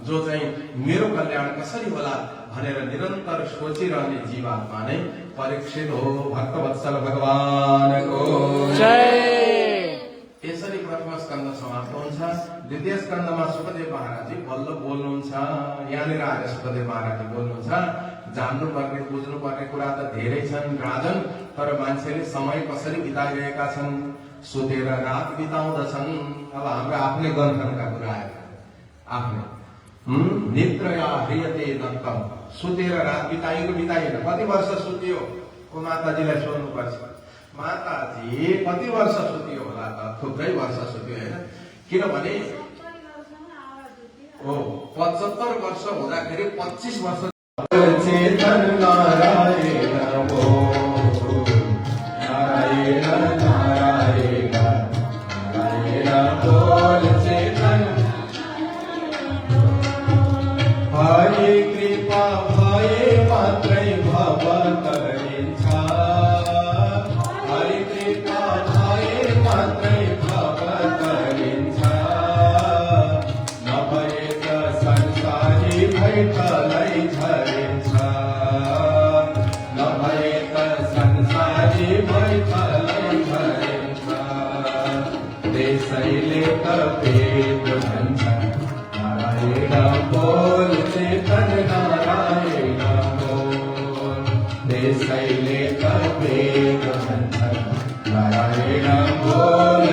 Speaker 5: जो चाहिँ मेरो कल्याण कसरी होला भनेर निरन्तर सोचिरहने जीवात्मा नै परीक्षित हो। भक्तवत्सल भगवानको
Speaker 2: जय।
Speaker 5: यसरी प्रथम स्कन्द समाप्त हुन्छ। द्वितीय स्कन्दमा सुखदेव महाराजजी बल्ल बोल्नुहुन्छ। यहाँनिर आएर सुखदेव महाराजजी बोल्नुहुन्छ, जान्नुपर्ने बुझ्नुपर्ने कुरा त धेरै छन् राजन, तर मान्छेले समय कसरी बिताइरहेका छन्, सुतेर रात बिताउँदछन्। अब हाम्रो आफ्नै गन्थनका कुरा आएका आफ्नै निद्रया ह्रियते दन्तम, सुतेर रात बिताएको बिताएन। कति वर्ष सुत्यो? को माताजीलाई सोध्नुपर्छ। माताजी कति वर्ष सुत्यो होला त? थुप्रै वर्ष सुत्यो होइन, किनभने 75 वर्ष हुँदाखेरि 25 वर्ष चेतन नारायण बोल, नारायण नारायण नारायण बोल चेतन। हरि कृपा भए मात्रै भव तरिन्छ, हरि कृपा भए मात्रै भव तरिन्छ। नभए त संसारी भैतलै झरिन्छ, नभए त संसारी भैतलै झरिन्छ। त्यसैले त वेद भन्छन् नारायण बोल चेतन नारायण बोल। त्यसैले त वेद भन्छन् नारायण बोल।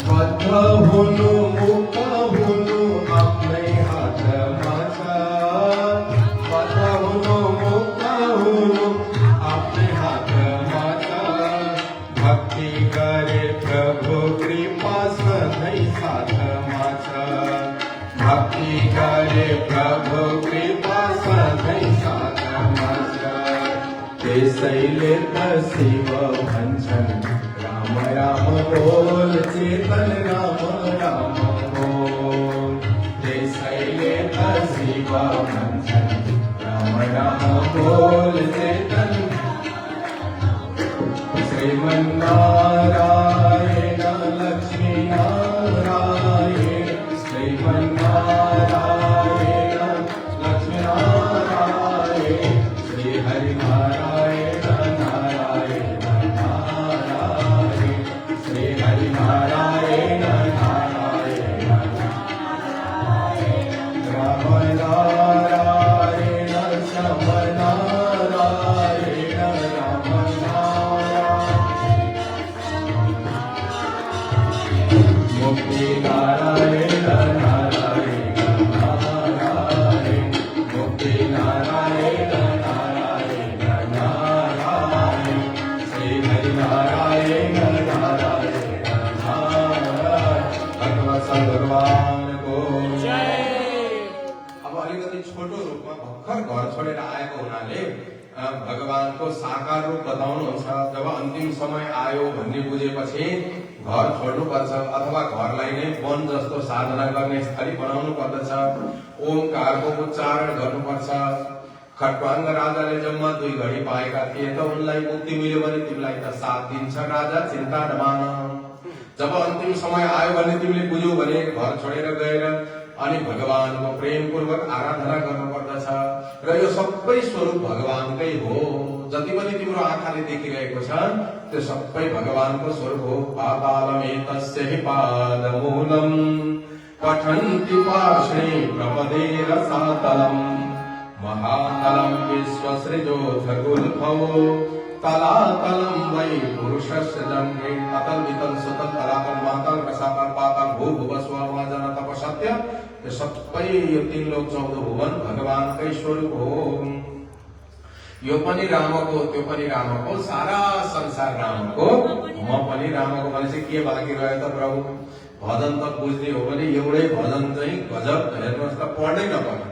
Speaker 5: बद्ध हुनु मुक्त हुनु आफ्नै हातमा छ, बद्ध हुनु मुक्त हुनु आफ्नै हातमा छ। भक्ति गरे प्रभु कृपा सधैँ साथमा छ, भक्ति गरे प्रभु कृपा सधैँ साथमा छ। त्यसैले त शिव भन्छन् राम राम बोल चेतन राम राम बोल। त्यसैले त शिव भन्छन् राम राम बोल चेतन। श्रीमन्नारायण लक्ष्मी नारायण, श्रीमन्नारायण लक्ष्मी नारायण, श्री हरि नारायण नारायण नारायण, श्री हरि नारायण नारायण नारायण। राम नारायण श्याम नारायण, राम मुक्ति नारायण नारायण नारायण, मुक्ति नारायण नारायण नारायण, श्री हरि नारायण नारायण नारायण। भगवत्सल भगवानको
Speaker 2: जय।
Speaker 5: अब अलिकति छोटो रूपमा भर्खर घर छोडेर आएको हुनाले भगवानको साकार रूप बताउनुहुन्छ। जब अन्तिम समय आयो भन्ने बुझेपछि घर छोड्नुपर्छ अथवा घरलाई नै वन जस्तो साधना गर्ने स्थली बनाउनु पर्दछ। ओमकारको उच्चारण गर्नुपर्छ। खट्वाङ्ग राजाले जम्मा 2 घडी पाएका थिए, त उनलाई मुक्ति मिल्यो भने तिमीलाई त 7 दिन छ राजा, चिन्ता नमान। जब अन्तिम समय आयो भने तिमीले बुझ्यौ भने घर छोडेर गएर अनि भगवानको प्रेमपूर्वक आराधना गर्नुपर्दछ। र यो सबै स्वरूप भगवानकै हो। जति पनि तिम्रो आँखाले देखिरहेको छ त्यो सबै भगवानको स्वरूप हो। पातालमेतस्य हि पादमूलम् पठन्ति पार्श्वे प्रपदेर सातलम्, महातलं विश्वसृजोऽथ गुल्फौ, तलातलं वै पुरुषस्य जन्मे। अतल वितल सुतल तलातल महातल रसातल पातल भू भुव स्व जन तप सत्य। यो सबै यो 3 लोक 14 भुवन भगवानकै स्वरूप हो। यो पनि रामको त्यो पनि रामको, सारा संसार रामको, म पनि रामको भनेपछि के बाँकी रह्यो त प्रभु? भजन त बुझ्ने हो भने एउटै भजन चाहिँ गजब, हेर्नुहोस् त, पढ्नै नपर्ने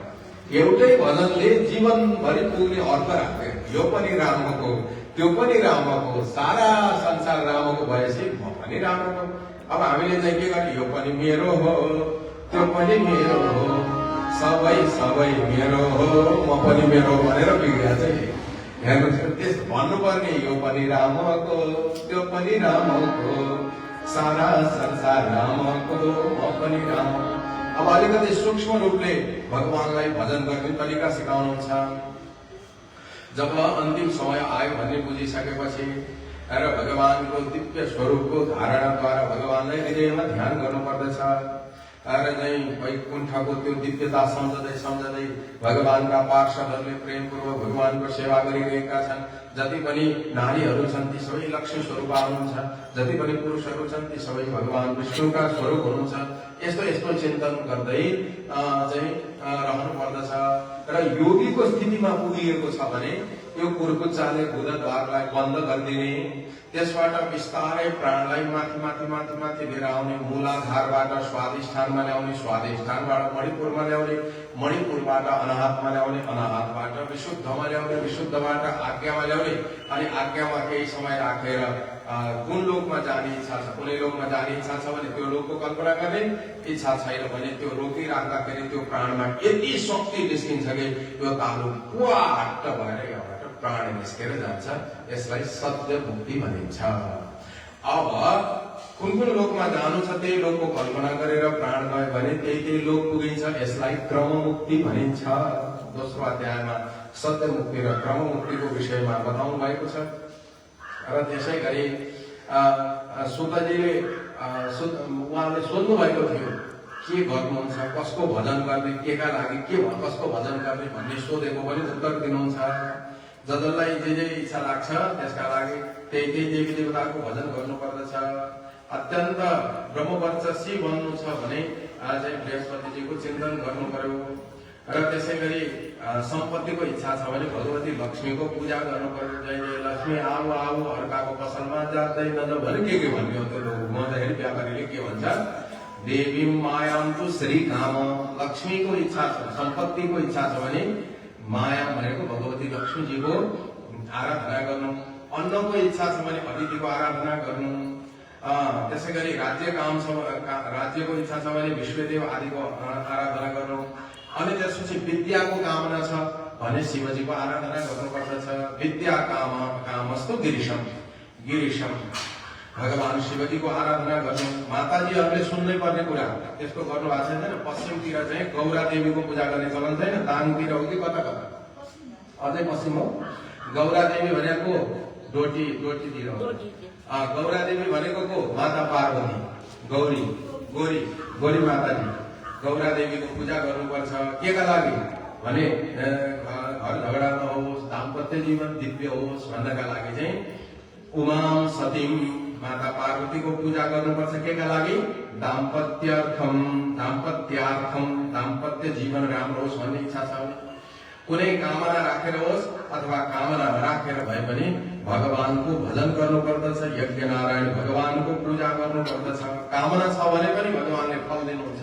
Speaker 5: एउटै भजनले जीवनभरि पुग्ने अर्थ राख्दैन। यो पनि रामको, त्यो पनि रामको, सारा संसार रामको भएपछि म पनि रामको। अब हामीले चाहिँ के गर्ने? यो पनि मेरो हो, त्यो पनि मेरो हो, सबै सबै मेरो हो, म पनि मेरो भनेर बिग्रिया चाहिँ हेर्नुहोस्, त्यस भन्नुपर्ने यो पनि रामको, त्यो पनि रामको, सारा संसार रामको, म पनि राम। अब अलिकति सूक्ष्म रूपले भगवानलाई भजन गर्ने तरिका सिकाउनुहुन्छ। जब अन्तिम समय आयो भन्ने बुझिसकेपछि र भगवानको दिव्य स्वरूपको धारणाद्वारा भगवानलाई हृदयमा ध्यान गर्नुपर्दछ। र चाहिँ वैकुण्ठको त्यो दिव्यता सम्झँदै सम्झँदै भगवानका पार्षदहरूले प्रेमपूर्वक भगवानको सेवा गरिरहेका छन्। जति पनि नारीहरू छन् ती सबै लक्ष्मी स्वरूप हुनुहुन्छ, जति पनि पुरुषहरू छन् ती सबै भगवान विष्णुका स्वरूप हुनुहुन्छ। यस्तो यस्तो चिन्तन गर्दै चाहिँ रहनु पर्दछ। र योगीको स्थितिमा पुगिएको छ भने यो कुर्कुच्चाले गुदद्वारलाई बन्द गरिदिने, त्यसबाट बिस्तारै प्राणलाई माथि माथि माथि माथि लिएर आउने, मूलाधारबाट स्वादिष्ठानमा ल्याउने, स्वादिष्ठानबाट मणिपुरमा ल्याउने, मणिपुरबाट अनाहतमा ल्याउने, अनाहतबाट विशुद्धमा ल्याउने, विशुद्धबाट आज्ञामा ल्याउने, अनि आज्ञामा केही समय राखेर कुन लोकमा जाने इच्छा छ, कुनै लोकमा जाने इच्छा छ भने त्यो लोकको कल्पना गर्ने, इच्छा छैन भने त्यो रोकिराख्दाखेरि त्यो प्राणमा यति शक्ति निस्किन्छ कि त्यो तालु वाट भएर यहाँबाट प्राण निस्केर जान्छ। यसलाई सत्य मुक्ति भनिन्छ। अब कुन कुन लोकमा जानु छ त्यही लोकको कल्पना गरेर प्राण गयो भने त्यही लोक पुगिन्छ। यसलाई क्रममुक्ति भनिन्छ। दोस्रो अध्यायमा सत्य मुक्ति र क्रममुक्तिको विषयमा बताउनु भएको छ। र त्यसै गरी सुतजीले उहाँले सोध्नु भएको थियो के गर्नुहुन्छ, कसको भजन गर्ने, केका लागि के कसको भजन गर्ने भन्ने सोधेको पनि उत्तर दिनुहुन्छ। जसलाई जे इच्छा लाग्छ त्यसका लागि त्यही देवी देवताको भजन गर्नुपर्दछ। अत्यन्त ब्रह्मवर्चस्वी बन्नु छ भने चाहिँ बृहस्पतिजीको चिन्तन गर्नु पर्यो। र त्यसै गरी सम्पत्तिको इच्छा छ भने भगवती लक्ष्मीको पूजा गर्नु पर्यो। जय जय लक्ष्मी आऊ आऊ, अर्काको पसलमा जाँदैन भने के भन्ने हो त्यो भन्दाखेरि व्यापारीले के भन्छ? देवी मायान्तु श्री काम। लक्ष्मीको इच्छा छ, सम्पत्तिको इच्छा छ भने माया भनेको भगवती लक्ष्मीजीको आराधना गर्नु। अन्नको इच्छा छ भने अतिथिको आराधना गर्नु। त्यसै गरी राज्य काम छ, राज्यको इच्छा छ भने विश्वदेव आदिको आराधना गर्नु। अनि त्यसपछि विद्याको कामना छ भने शिवजीको आराधना गर्नुपर्दछ। विद्या कामस्तु गिरिशम, गिरिशम भगवान शिवजीको आराधना गर्नु। माताजीहरूले सुन्नै पर्ने कुरा त्यसको गर्नु भएको छैन। पश्चिमतिर चाहिँ गौरा देवीको पूजा गर्ने चलन छैन, दाङतिर हो कि कता कता, अझै पश्चिम हो। गौरा देवी भनेको डोटीतिर हो। गौरा देवी भनेको को? माता पार्वती, गौरी, गोरी, गोरी माताजी। गौरा देवीको पूजा गर्नुपर्छ। के का लागि भने घर झगडा नहोस्, दाम्पत्य जीवन दिव्य होस् भन्नका लागि चाहिँ उमाम सतीम माता पार्वतीको पूजा गर्नुपर्छ। के का लागि? दाम्पत्यार्थम, दाम्पत्य जीवन राम्रो होस् भन्ने इच्छा छ भने, कुनै कामना राखेर होस् अथवा कामना नराखेर भए पनि भगवानको भजन गर्नुपर्दछ। यज्ञ नारायण भगवानको पूजा गर्नुपर्दछ। कामना छ भने पनि भगवानले फल दिनुहुन्छ,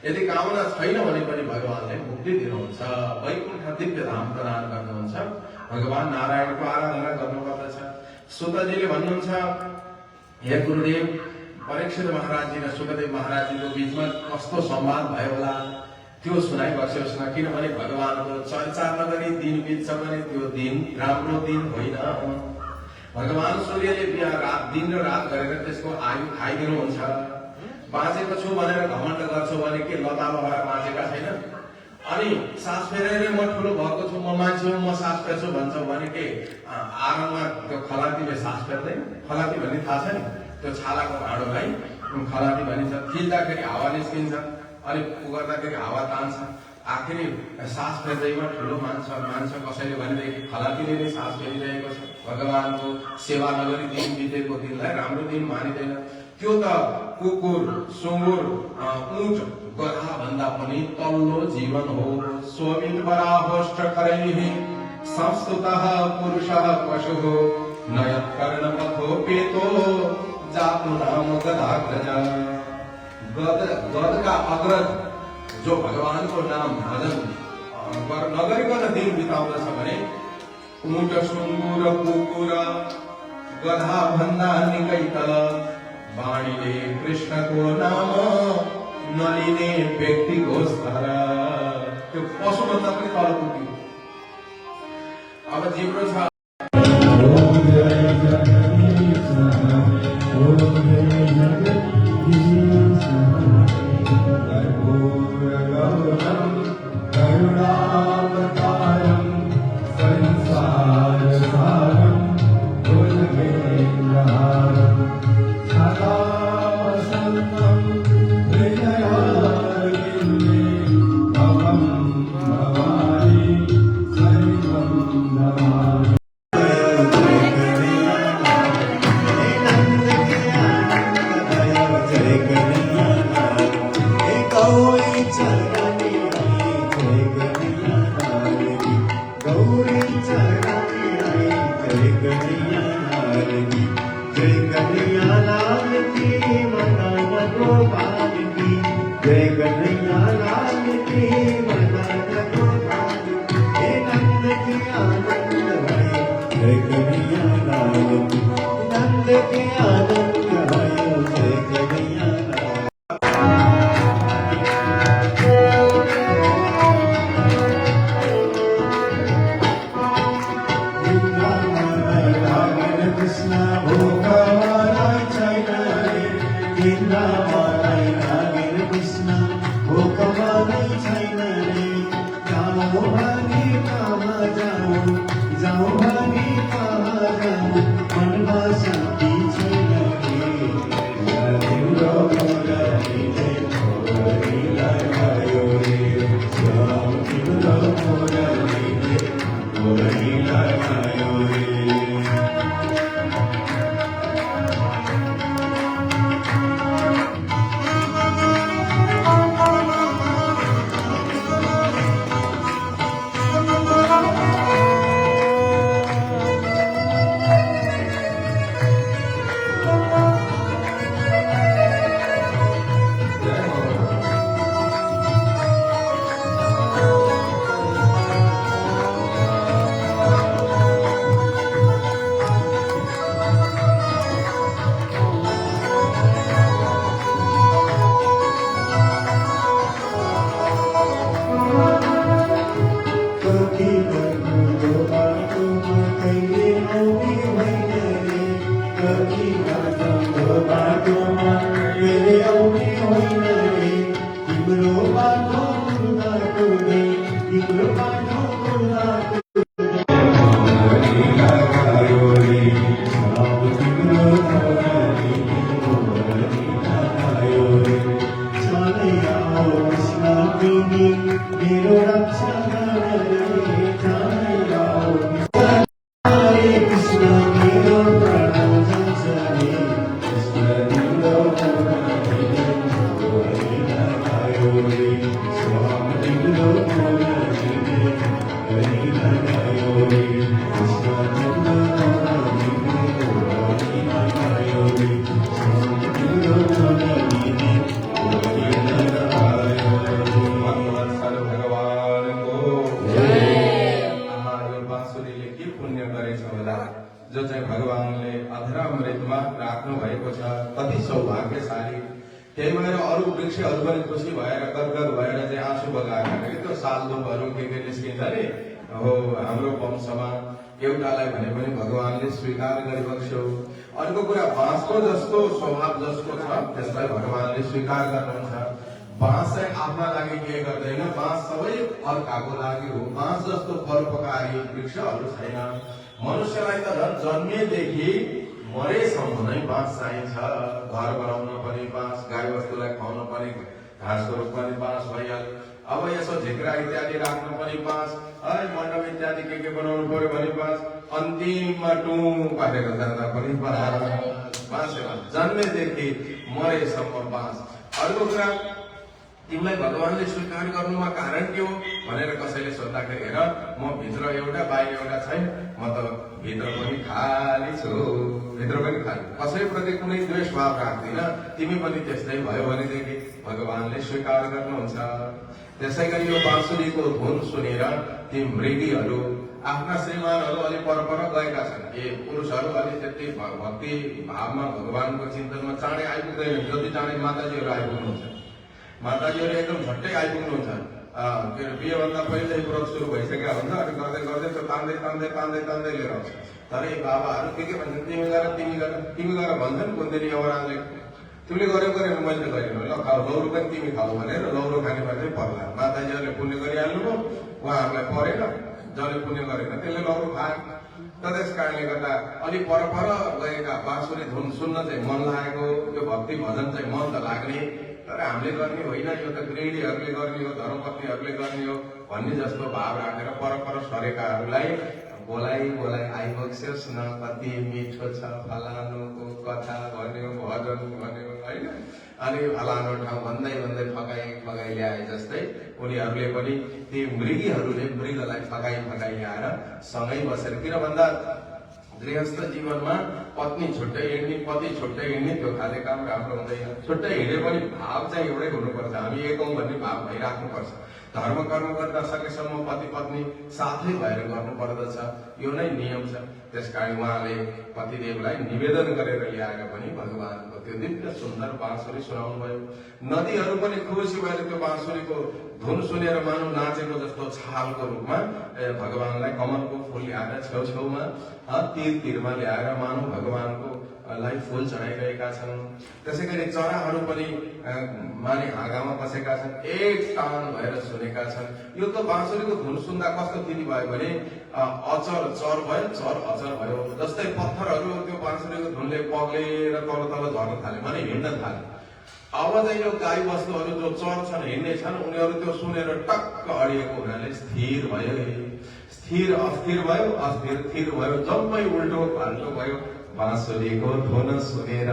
Speaker 5: यदि कामना छैन भने पनि भगवानले मुक्ति दिनुहुन्छ, वैकुण्ठ दिव्य धाम प्रदान गर्नुहुन्छ। भगवान नारायणको आराधना गर्नुपर्दछ। सुतजीले भन्नुहुन्छ, हे गुरुदेव, परीक्षित महाराजजी र सुखदेव महाराजजीको बीचमा कस्तो संवाद भयो होला त्यो सुनाइबस्योस् न। किनभने भगवानको चर्चा नगरी दिन बित्छ भने त्यो दिन राम्रो दिन होइन। भगवान सूर्यले दिन र रात गरेर त्यसको आयु खाइदिनुहुन्छ। बाँचेको छु भनेर घमण्ड गर्छु भने के लतामा भएर बाँचेका छैन? अनि सास फेरेर म ठुलो भएको छु, म मान्छे हो, म सास फेर्छु भन्छ भने के आराममा त्यो खलातीले सास फेर्दैन? खलाती भन्ने थाहा छ नि, त्यो छालाको भाँडोलाई खलाती भनिन्छ। थिच्दाखेरि हावा निस्किन्छ, अनि उगर्दाखेरि हावा तान्छ। आखिरी सास फेर्दैमा ठुलो मान्छ कसैले भनेदेखि खलातीले नै सास फेरिरहेको छ। भगवानको सेवा नगरी दिन बितेको दिनलाई राम्रो दिन मानिँदैन। त्यो त कुकुर, सुँगुर, ऊँट, गधा भन्दा पनि तल्लो जीवन हो। सोमित बराहोष्ट करैः संस्तुतः पुरुषः पशुः नयत कर्ण पथोपेतो जातु नाम गदाग्रज। गद का अग्रज जो भगवान को नाम भजन नगरिकन दिन बिताउँदछ भने ऊँट सुँगुर कुकुर गधा भन्दा निकै तल वाणीले कृष्णको नाम नलिने व्यक्तिको स्तर। त्यो पशुभन्दा पनि तल पुग्यो। अब जिब्रो छ जो चाहिँ भगवानले अधरामृतमा राख्नु भएको छ। कति सौभाग्यशाली। त्यही भएर अरू वृक्षहरू पनि खुसी भएर गदगद भएर चाहिँ आँसु बगाएका कि त्यो सालदुपहरू के निस्किन्छ नि। हो हाम्रो वंशमा एउटालाई भने पनि भगवानले स्वीकार गरिबक्स्यो। अर्को कुरा बाँसको जस्तो स्वभाव जसको छ त्यसलाई भगवानले स्वीकार गर्नुहुन्छ। बाँस चाहिँ आफ्ना लागि के गर्दैन, बाँस सबै अर्काको लागि हो। बाँस जस्तो परोपकारी वृक्षहरू छैन। मनुष्यलाई त जन्मेदेखि मरेसम्म नै बाँस चाहिन्छ। घर बनाउन पनि बाँस, गाई वस्तुलाई खुवाउन पनि घाँसको रूपमा पनि बाँस भइहाल्यो। अब यसो झिक्रा इत्यादि राख्न पनि बाँस, मण्डप इत्यादि के बनाउनु पर्यो भने बाँस, अन्तिममा टुङ पारेर जाँदा पनि बाँस। जन्मेदेखि मरेसम्म बाँस। अर्को कुरा तिमीलाई भगवानले स्वीकार गर्नुमा कारण के हो भनेर कसैले सोद्धाखेरि हेर म भित्र एउटा बाहिर एउटा छैन, म त भित्र पनि खाली छु, भित्र पनि खाली, कसैप्रति कुनै द्वेष भाव राख्दिन। तिमी पनि त्यस्तै भयो भनेदेखि भगवानले स्वीकार गर्नुहुन्छ। त्यसै गरी यो बाँसुरीको धुन सुनेर ती मृगीहरू आफ्ना श्रीमानहरू अलि परपर गएका छन्। पुरुषहरू अलि त्यति भक्ति भावमा भगवानको चिन्तनमा चाँडै आइपुग्दैन, जति चाँडै माताजीहरू आइपुग्नुहुन्छ। माताजीहरू एकदम झट्टै आइपुग्नुहुन्छ। के अरे बिहेभन्दा पहिल्यै व्रत सुरु भइसकेका हुन्छ, अनि गर्दै गर्दै त्यो तान्दै तान्दै तान्दै तान्दै लिएर आउँछ। तर यी बाबाहरू के भन्छन्, तिमी गर भन्छन्। कुन्देली यमराजले तिमीले गर्यो गरेन, मैले गरेन, ल खाऊ, लौरो पनि तिमी खाऊ भनेर लौरो खाने मात्रै पर्ला। माताजीहरूले पुण्य गरिहाल्नुभयो, उहाँहरूलाई परेन, जसले पुण्य गरेन त्यसले लौरो खाए। र त्यस कारणले गर्दा अलि परपर गएका बाँसुरी धुन सुन्न चाहिँ मन लागेको, त्यो भक्ति भजन चाहिँ मन त लाग्ने, तर हामीले गर्ने होइन, यो त गृहिणीहरूले गर्ने हो, धर्मपत्नीहरूले गर्ने हो भन्ने जस्तो भाव राखेर परपर सरेकाहरूलाई बोलाइ आइपुग्छस् न, कति मिठो छ फलानुको कथा भन्यो, भजन भन्यो होइन, अनि फलानु ठाउँ भन्दै भन्दै फकाइ ल्याए जस्तै उनीहरूले पनि ती मृगीहरूले मृगलाई फकाइ ल्याएर सँगै बसेर, किन भन्दा गृहस्थ जीवनमा पत्नी छुट्टै हिँड्ने, पति छुट्टै हिँड्ने, त्यो खाले काम राम्रो हुँदैन। छुट्टै हिँडे पनि भाव चाहिँ एउटै हुनुपर्छ, हामी एक हौँ भन्ने भाव भइराख्नुपर्छ। धर्म कर्म गर्दा सकेसम्म पति पत्नी साथै भएर गर्नु पर्दछ, यो नै नियम छ। त्यसकारण उहाँले पतिदेवलाई निवेदन गरेर ल्याएर पनि भगवानको त्यो दिव्य सुन्दर बाँसुरी सुनाउनु भयो। नदीहरू पनि खुसी भएर त्यो बाँसुरीको धुन सुनेर मानव नाचेको जस्तो छालको रूपमा भगवानलाई कमलको फुल ल्याएर छेउछेउमा तीरमा ल्याएर मानव भगवानको लाई फुल चढाइरहेका छन्। त्यसै गरी चराहरू पनि माने हाँगामा बसेका छन्, एक तान भएर सुनेका छन्। यो त बाँसुरीको धुन सुन्दा कस्तो स्थिति भयो भने अचर चर भयो, चर अचर भयो। जस्तै पत्थरहरू त्यो बाँसुरीको धुनले पग्लेर तल तल झर्न थाले, माने हिँड्न थाले। अब चाहिँ यो गाई बस्तुहरू जो चर छन्, हिँड्ने छन्, उनीहरू त्यो सुनेर टक्क अडिएको हुनाले स्थिर भयो, स्थिर अस्थिर भयो, अस्थिर स्थिर भयो, जम्मै उल्टो फाल्टो भयो। बाँसुरीको धुन सुनेर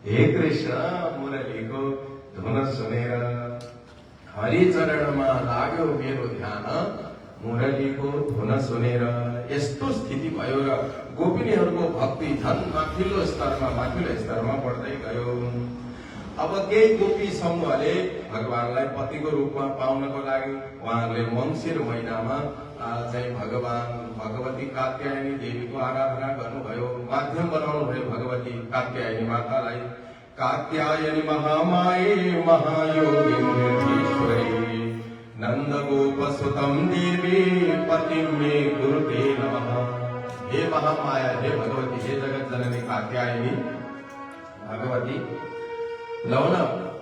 Speaker 5: हे कृष्ण मुरलीको धुन सुनेर हरि चरणमा लाग्यो मेरो ध्यान, मुरलीको धुन सुनेर। यस्तो स्थिति भयो र गोपिनीहरूको भक्ति झन् माथिल्लो स्तरमा बढ्दै गयो। अब केही गोपी समूहले भगवानलाई पतिको रूपमा पाउनको लागि उहाँहरूले मङ्सिर महिनामा चाहिँ भगवती कात्यायनी देवीको आराधना गर्नुभयो, माध्यम बनाउनु भयो भगवती कात्यायनी मातालाई। कात्यायनी महामाये महायोगीश्वरी नंद गोप सुतम देवी पतिं मे गुरुते नमः। हे महामाया, हे भगवती, हे जगत जननी कात्यायनी भगवती, लौ न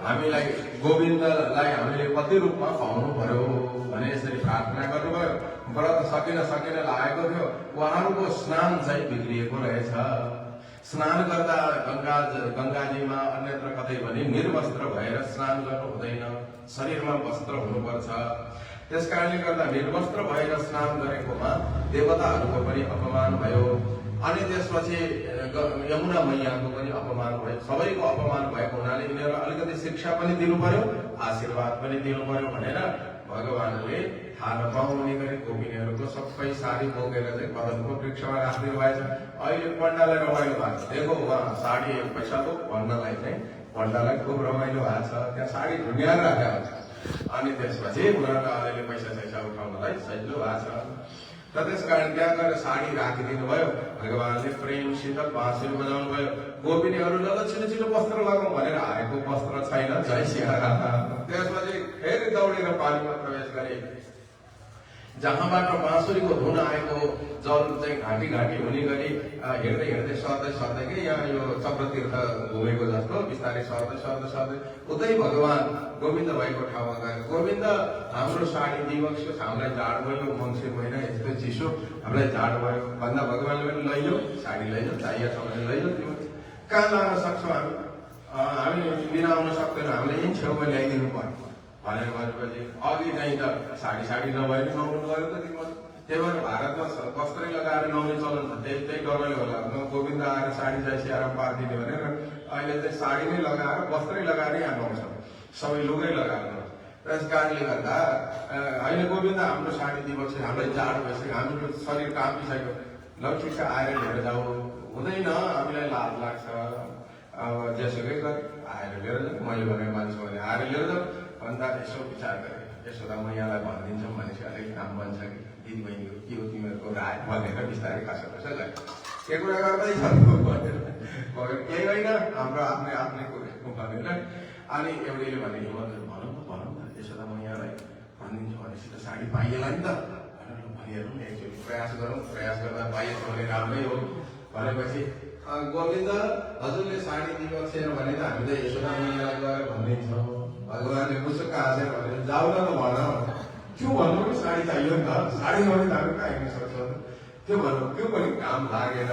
Speaker 5: हामीलाई गोविन्दलाई हामीले पति रूपमा पाउनु पर्यो भने यसरी प्रार्थना गर्नुभयो। व्रत सकेन लागेको थियो, उहाँहरूको स्नान चाहिँ बिग्रिएको रहेछ। स्नान गर्दा गंगाजीमा अन्यत्र कतै भने निर्वस्त्र भएर स्नान गर्नु हुँदैन, शरीरमा वस्त्र हुनुपर्छ। त्यसकारणले गर्दा निर्वस्त्र भएर स्नान गरेकोमा देवताहरूको पनि अपमान भयो। अनि त्यसपछि यमुना मैयाको पनि अपमान भयो। सबैको अपमान भएको हुनाले यिनीहरू अलिकति शिक्षा पनि दिनु पर्यो, आशीर्वाद पनि दिनु पर्यो भनेर भगवानले थाहा नपाउने गरी गोपिनीहरूको सबै साडी बोकेर चाहिँ कदमको वृक्षमा राखिदिनु भएछ। अहिले पण्डालाई रमाइलो भएको छ, देखो उहाँ साडी पैसाको भन्नलाई चाहिँ पण्डालाई खुब रमाइलो भएको छ, त्यहाँ साडी ढुङ्ग्याएर राखेको छ। अनि त्यसपछि उनीहरूको अलिअलि पैसा उठाउनलाई सजिलो भएको छ। र त्यसकारण त्यहाँ गएर साडी राखिदिनु भयो। भगवानले प्रेमसित बाँसुरी बजाउनु भयो। गोपिनीहरू ल छिटो वस्त्र लगाउँ भनेर आएको वस्त्र छैन, जय सियाराम। त्यसपछि फेरि दौडेर पानीमा प्रवेश गरे। जहाँबाट बाँसुरीको धुन आएको जल चाहिँ घाँटी हुने गरी हिँड्दै सर्दै के यहाँ यो चक्रतीर्थ घुमेको जस्तो बिस्तारै सर्दै उतै भगवान गोविन्द भएको ठाउँमा गएर, गोविन्द हाम्रो साडी दिवस हामीलाई जाड भयो, मङ्सिर महिना यस्तो चिसो, हामीलाई जाड भयो भन्दा भगवानले पनि लैजाऊ, साडी लैजाऊ, चाहिएको छ भने लैजाऊ, तिम्रो कहाँ लान सक्छौँ हामी लिन आउन सक्दैनौँ, हामीले यहीँ छेउमा ल्याइदिनु पर्यो भनेर भनेपछि अघि चाहिँ त साडी नभएर नआउनु गयो त तिम्रो। त्यही भएर भारतमा वस्त्रै लगाएर नआउने चलन छ, त्यही डरले होला। गोविन्द आएर साडी चाहिँ सियाराम पारिदिने भनेर अहिले चाहिँ साडी नै लगाएर वस्त्रै लगाएर यहाँ आउँछ। सबै लुगै लगाएको त्यस कारणले गर्दा होइन गोविन्द हाम्रो साडी दिवस हामीलाई जाडो भइसक्यो हाम्रो शरीर काँपिसक्यो ल ठिक छ आएर लिएर जाऊ हुँदैन हामीलाई लाज लाग्छ अब जेसुकै गरी आएर लिएर जाऊ मैले भनेको मान्छे भने आएर लिएर जाऊ भन्दा यसो विचार गरेँ यसो त म यहाँलाई भनिदिन्छौँ भनेपछि अलिक काम बन्छ कि दिदी बहिनीको के हो तिमीहरूको राय भनेर बिस्तारै खासा खासा गरे के कुरा गर्दैछ भनेर केही होइन हाम्रो आफ्नै आफ्नै कुरा भनेर अनि एउटैले भने भनौँ न यसो त म यहाँलाई भनिदिन्छु भनेपछि त साडी पाइएला नि त भनेर भनिहेरौँ न एकचोटि प्रयास गरौँ प्रयास गर्दा पाइएछ भने राम्रै हो भनेपछि गोविन्द हजुरले साडी दिएको छैन भने त हामीले यसो त म यहाँलाई गएर भनिदिन्छौँ भगवान्ले मुसुक्क हाँसेर भनेर जाऊ न त भन त्यो भन्नु पनि साडी चाहियो नि त साडी नभए त हामी कहाँ हिँड्न सक्छौँ त्यो भन्नु त्यो पनि काम लागेन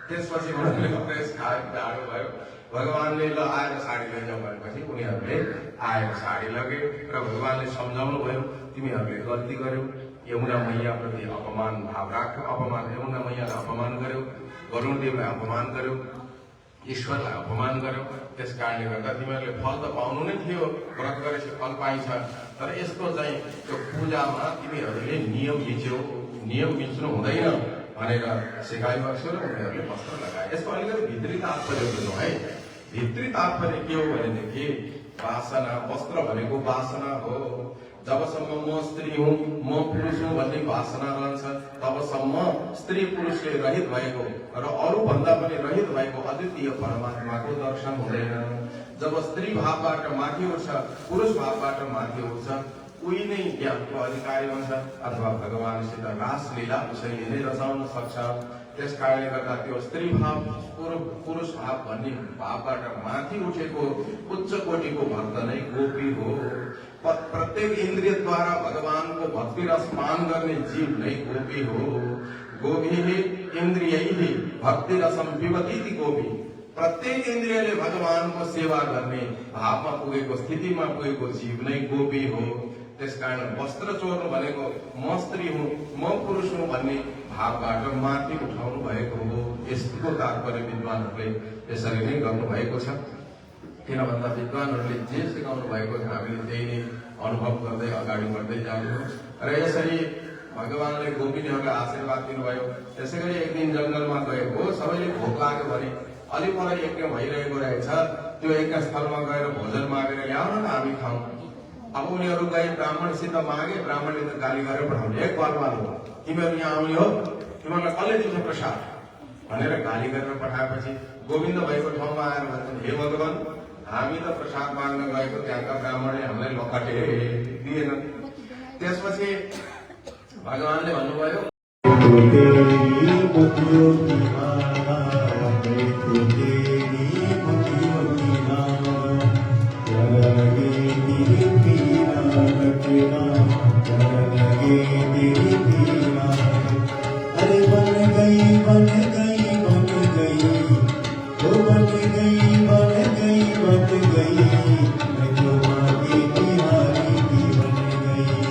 Speaker 5: त्यसपछि उनीहरूले जाडो भयो भगवान्ले ल आएर साडी लैजाऊ भनेपछि उनीहरूले आएर साडी लगे र भगवान्ले सम्झाउनु भयो तिमीहरूले गल्ती गर्यौ यमुना मैयाप्रति अपमान भाव राख्यो अपमान यमुना मैयालाई अपमान गर्यौ वरुण देवलाई अपमान गर्यौ ईश्वरलाई अपमान गर्यौ त्यस कारणले गर्दा तिमीहरूले फल त पाउनु नै थियो व्रत गरेपछि फल पाइन्छ तर यस्तो चाहिँ त्यो पूजामा तिमीहरूले नियम मिच्यौ नियम मिच्नु हुँदैन भनेर सिकाइ बस्यो र उनीहरूले वस्त्र लगाए यसको अलिकति भित्री तात्पर्य बुझ्नु है भित्री तात्पर्य के हो भनेदेखि वासना वस्त्र भनेको वासना हो जबसम्म म स्त्री हुँ म पुरुष हुँ भन्ने वासना रहन्छ तबसम्म स्त्री पुरुषले रहित भएको र अरूभन्दा पनि रहित भएको अद्वितीय परमात्माको दर्शन हुँदैन जब स्त्री भावबाट माथि उठ्छ पुरुष भावबाट माथि उठ्छ उही नै ज्ञानको अधिकारी हुन्छ अथवा भगवानसित रासलीला उसैले नै रचाउन सक्छ त्यस कारणले गर्दा त्यो स्त्री भाव पुरुष भाव भन्ने भावबाट माथि उठेको उच्च कोटिको भक्त नै गोपी हो प्रत्येक इन्द्रियद्वारा भगवानको भक्ति रस पान गर्ने जीव नै गोपी हो गोभिः इन्द्रियैः भक्ति रसम पिबतीति गोपी प्रत्येक इन्द्रियले भगवानको सेवा गर्ने भावमा पुगेको स्थितिमा पुगेको जीव नै गोपी हो त्यसकारण वस्त्र चोर्नु भनेको म स्त्री हुँ म पुरुष हुँ भन्ने भावबाट माथि उठाउनु भएको हो यसको तात्पर्य विद्वानहरूले यसरी नै गर्नुभएको छ किन भन्दा विद्वानहरूले जे सिकाउनु भएको छ हामीले त्यही नै अनुभव गर्दै अगाडि बढ्दै जानु हो र यसरी भगवानले गोपिनीहरूलाई आशीर्वाद दिनुभयो त्यसै गरी एक दिन जङ्गलमा गएको सबैले भोक लाग्यो भने अलि पर यज्ञ भइरहेको रहेछ त्यो यज्ञ स्थलमा गएर भोजन मागेर ल्याउन न हामी खाउँ अब उनीहरू गए ब्राह्मणसित मागे ब्राह्मणले त गाली गरेर पठाउने एक बालबाल हो तिमीहरू यहाँ आउने हो तिमीहरूलाई कसले दिन्छ प्रसाद भनेर गाली गरेर पठाएपछि गोविन्द भएको ठाउँमा आएर भन्छन् हे भगवान हामी त प्रसाद माग्न गएको त्यहाँका ब्राह्मणले हामीलाई लखटे दिएन त्यसपछि भगवानले भन्नुभयो
Speaker 4: अरे बन गई बन गई बन गई वो बन गई बन गई बन गई मैं तो माँ की बिहारी की बन गई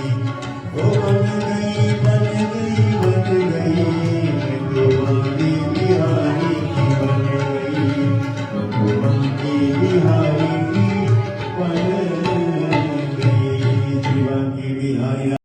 Speaker 4: वो बन गई बन गई बन गई मैं तो माँ की बिहारी की बन गई मैं तो माँ की बिहारी की बन गई जीवा की बिहारी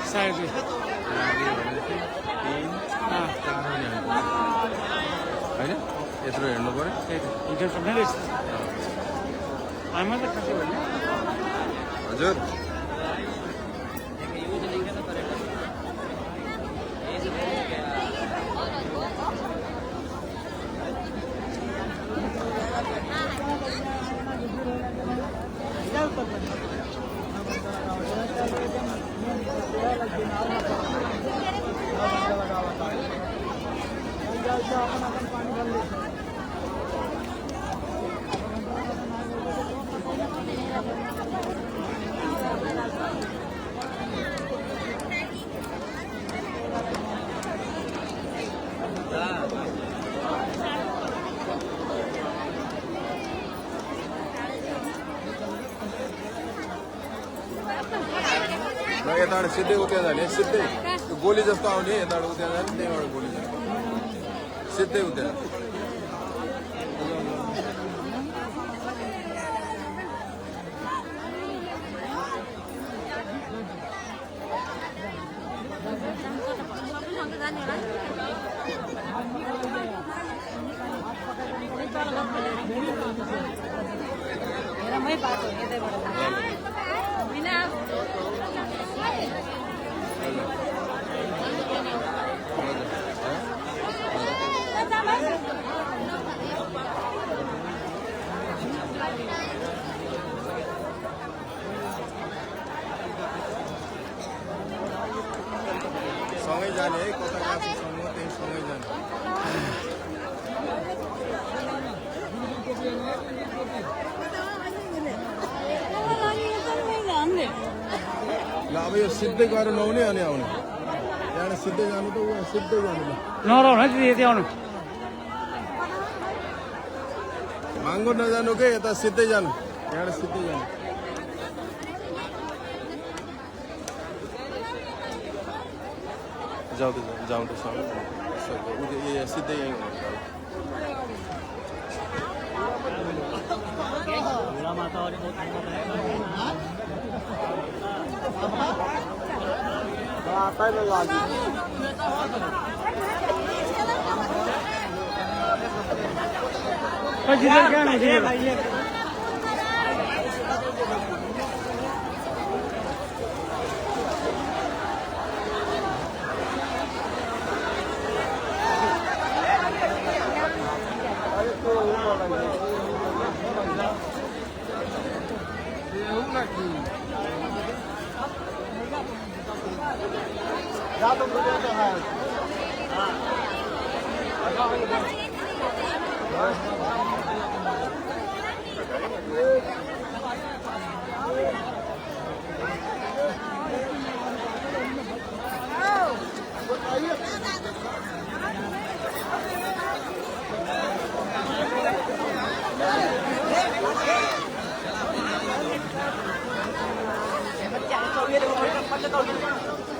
Speaker 2: सायद
Speaker 3: होइन यत्रो हेर्नु पर्यो
Speaker 2: हिजो त मैले आमा त खासै होइन
Speaker 3: हजुर र यताबाट सिधै उता जाने सिधै त्यो गोली जस्तो आउने यताबाट उता जाने त्यहीबाट गोली जाने सिधै उता
Speaker 1: हेरमै बाटो यतैबाट
Speaker 3: सँगै जाने है कता गएको सँग त्यही सँगै जाने ल अब यो सिधै गएर नहुने अनि आउने त्यहाँबाट सिधै जानु त उहाँ सिधै जानु ल
Speaker 2: नराउनु है दिदी यति आउनु
Speaker 3: महँगो नजानु के यता सिधै जानु त्यहाँबाट सिधै जानु जाउँदैछ सिधै यहीँ हुनुहुन्छ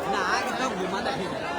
Speaker 6: Nah, kita belum ada.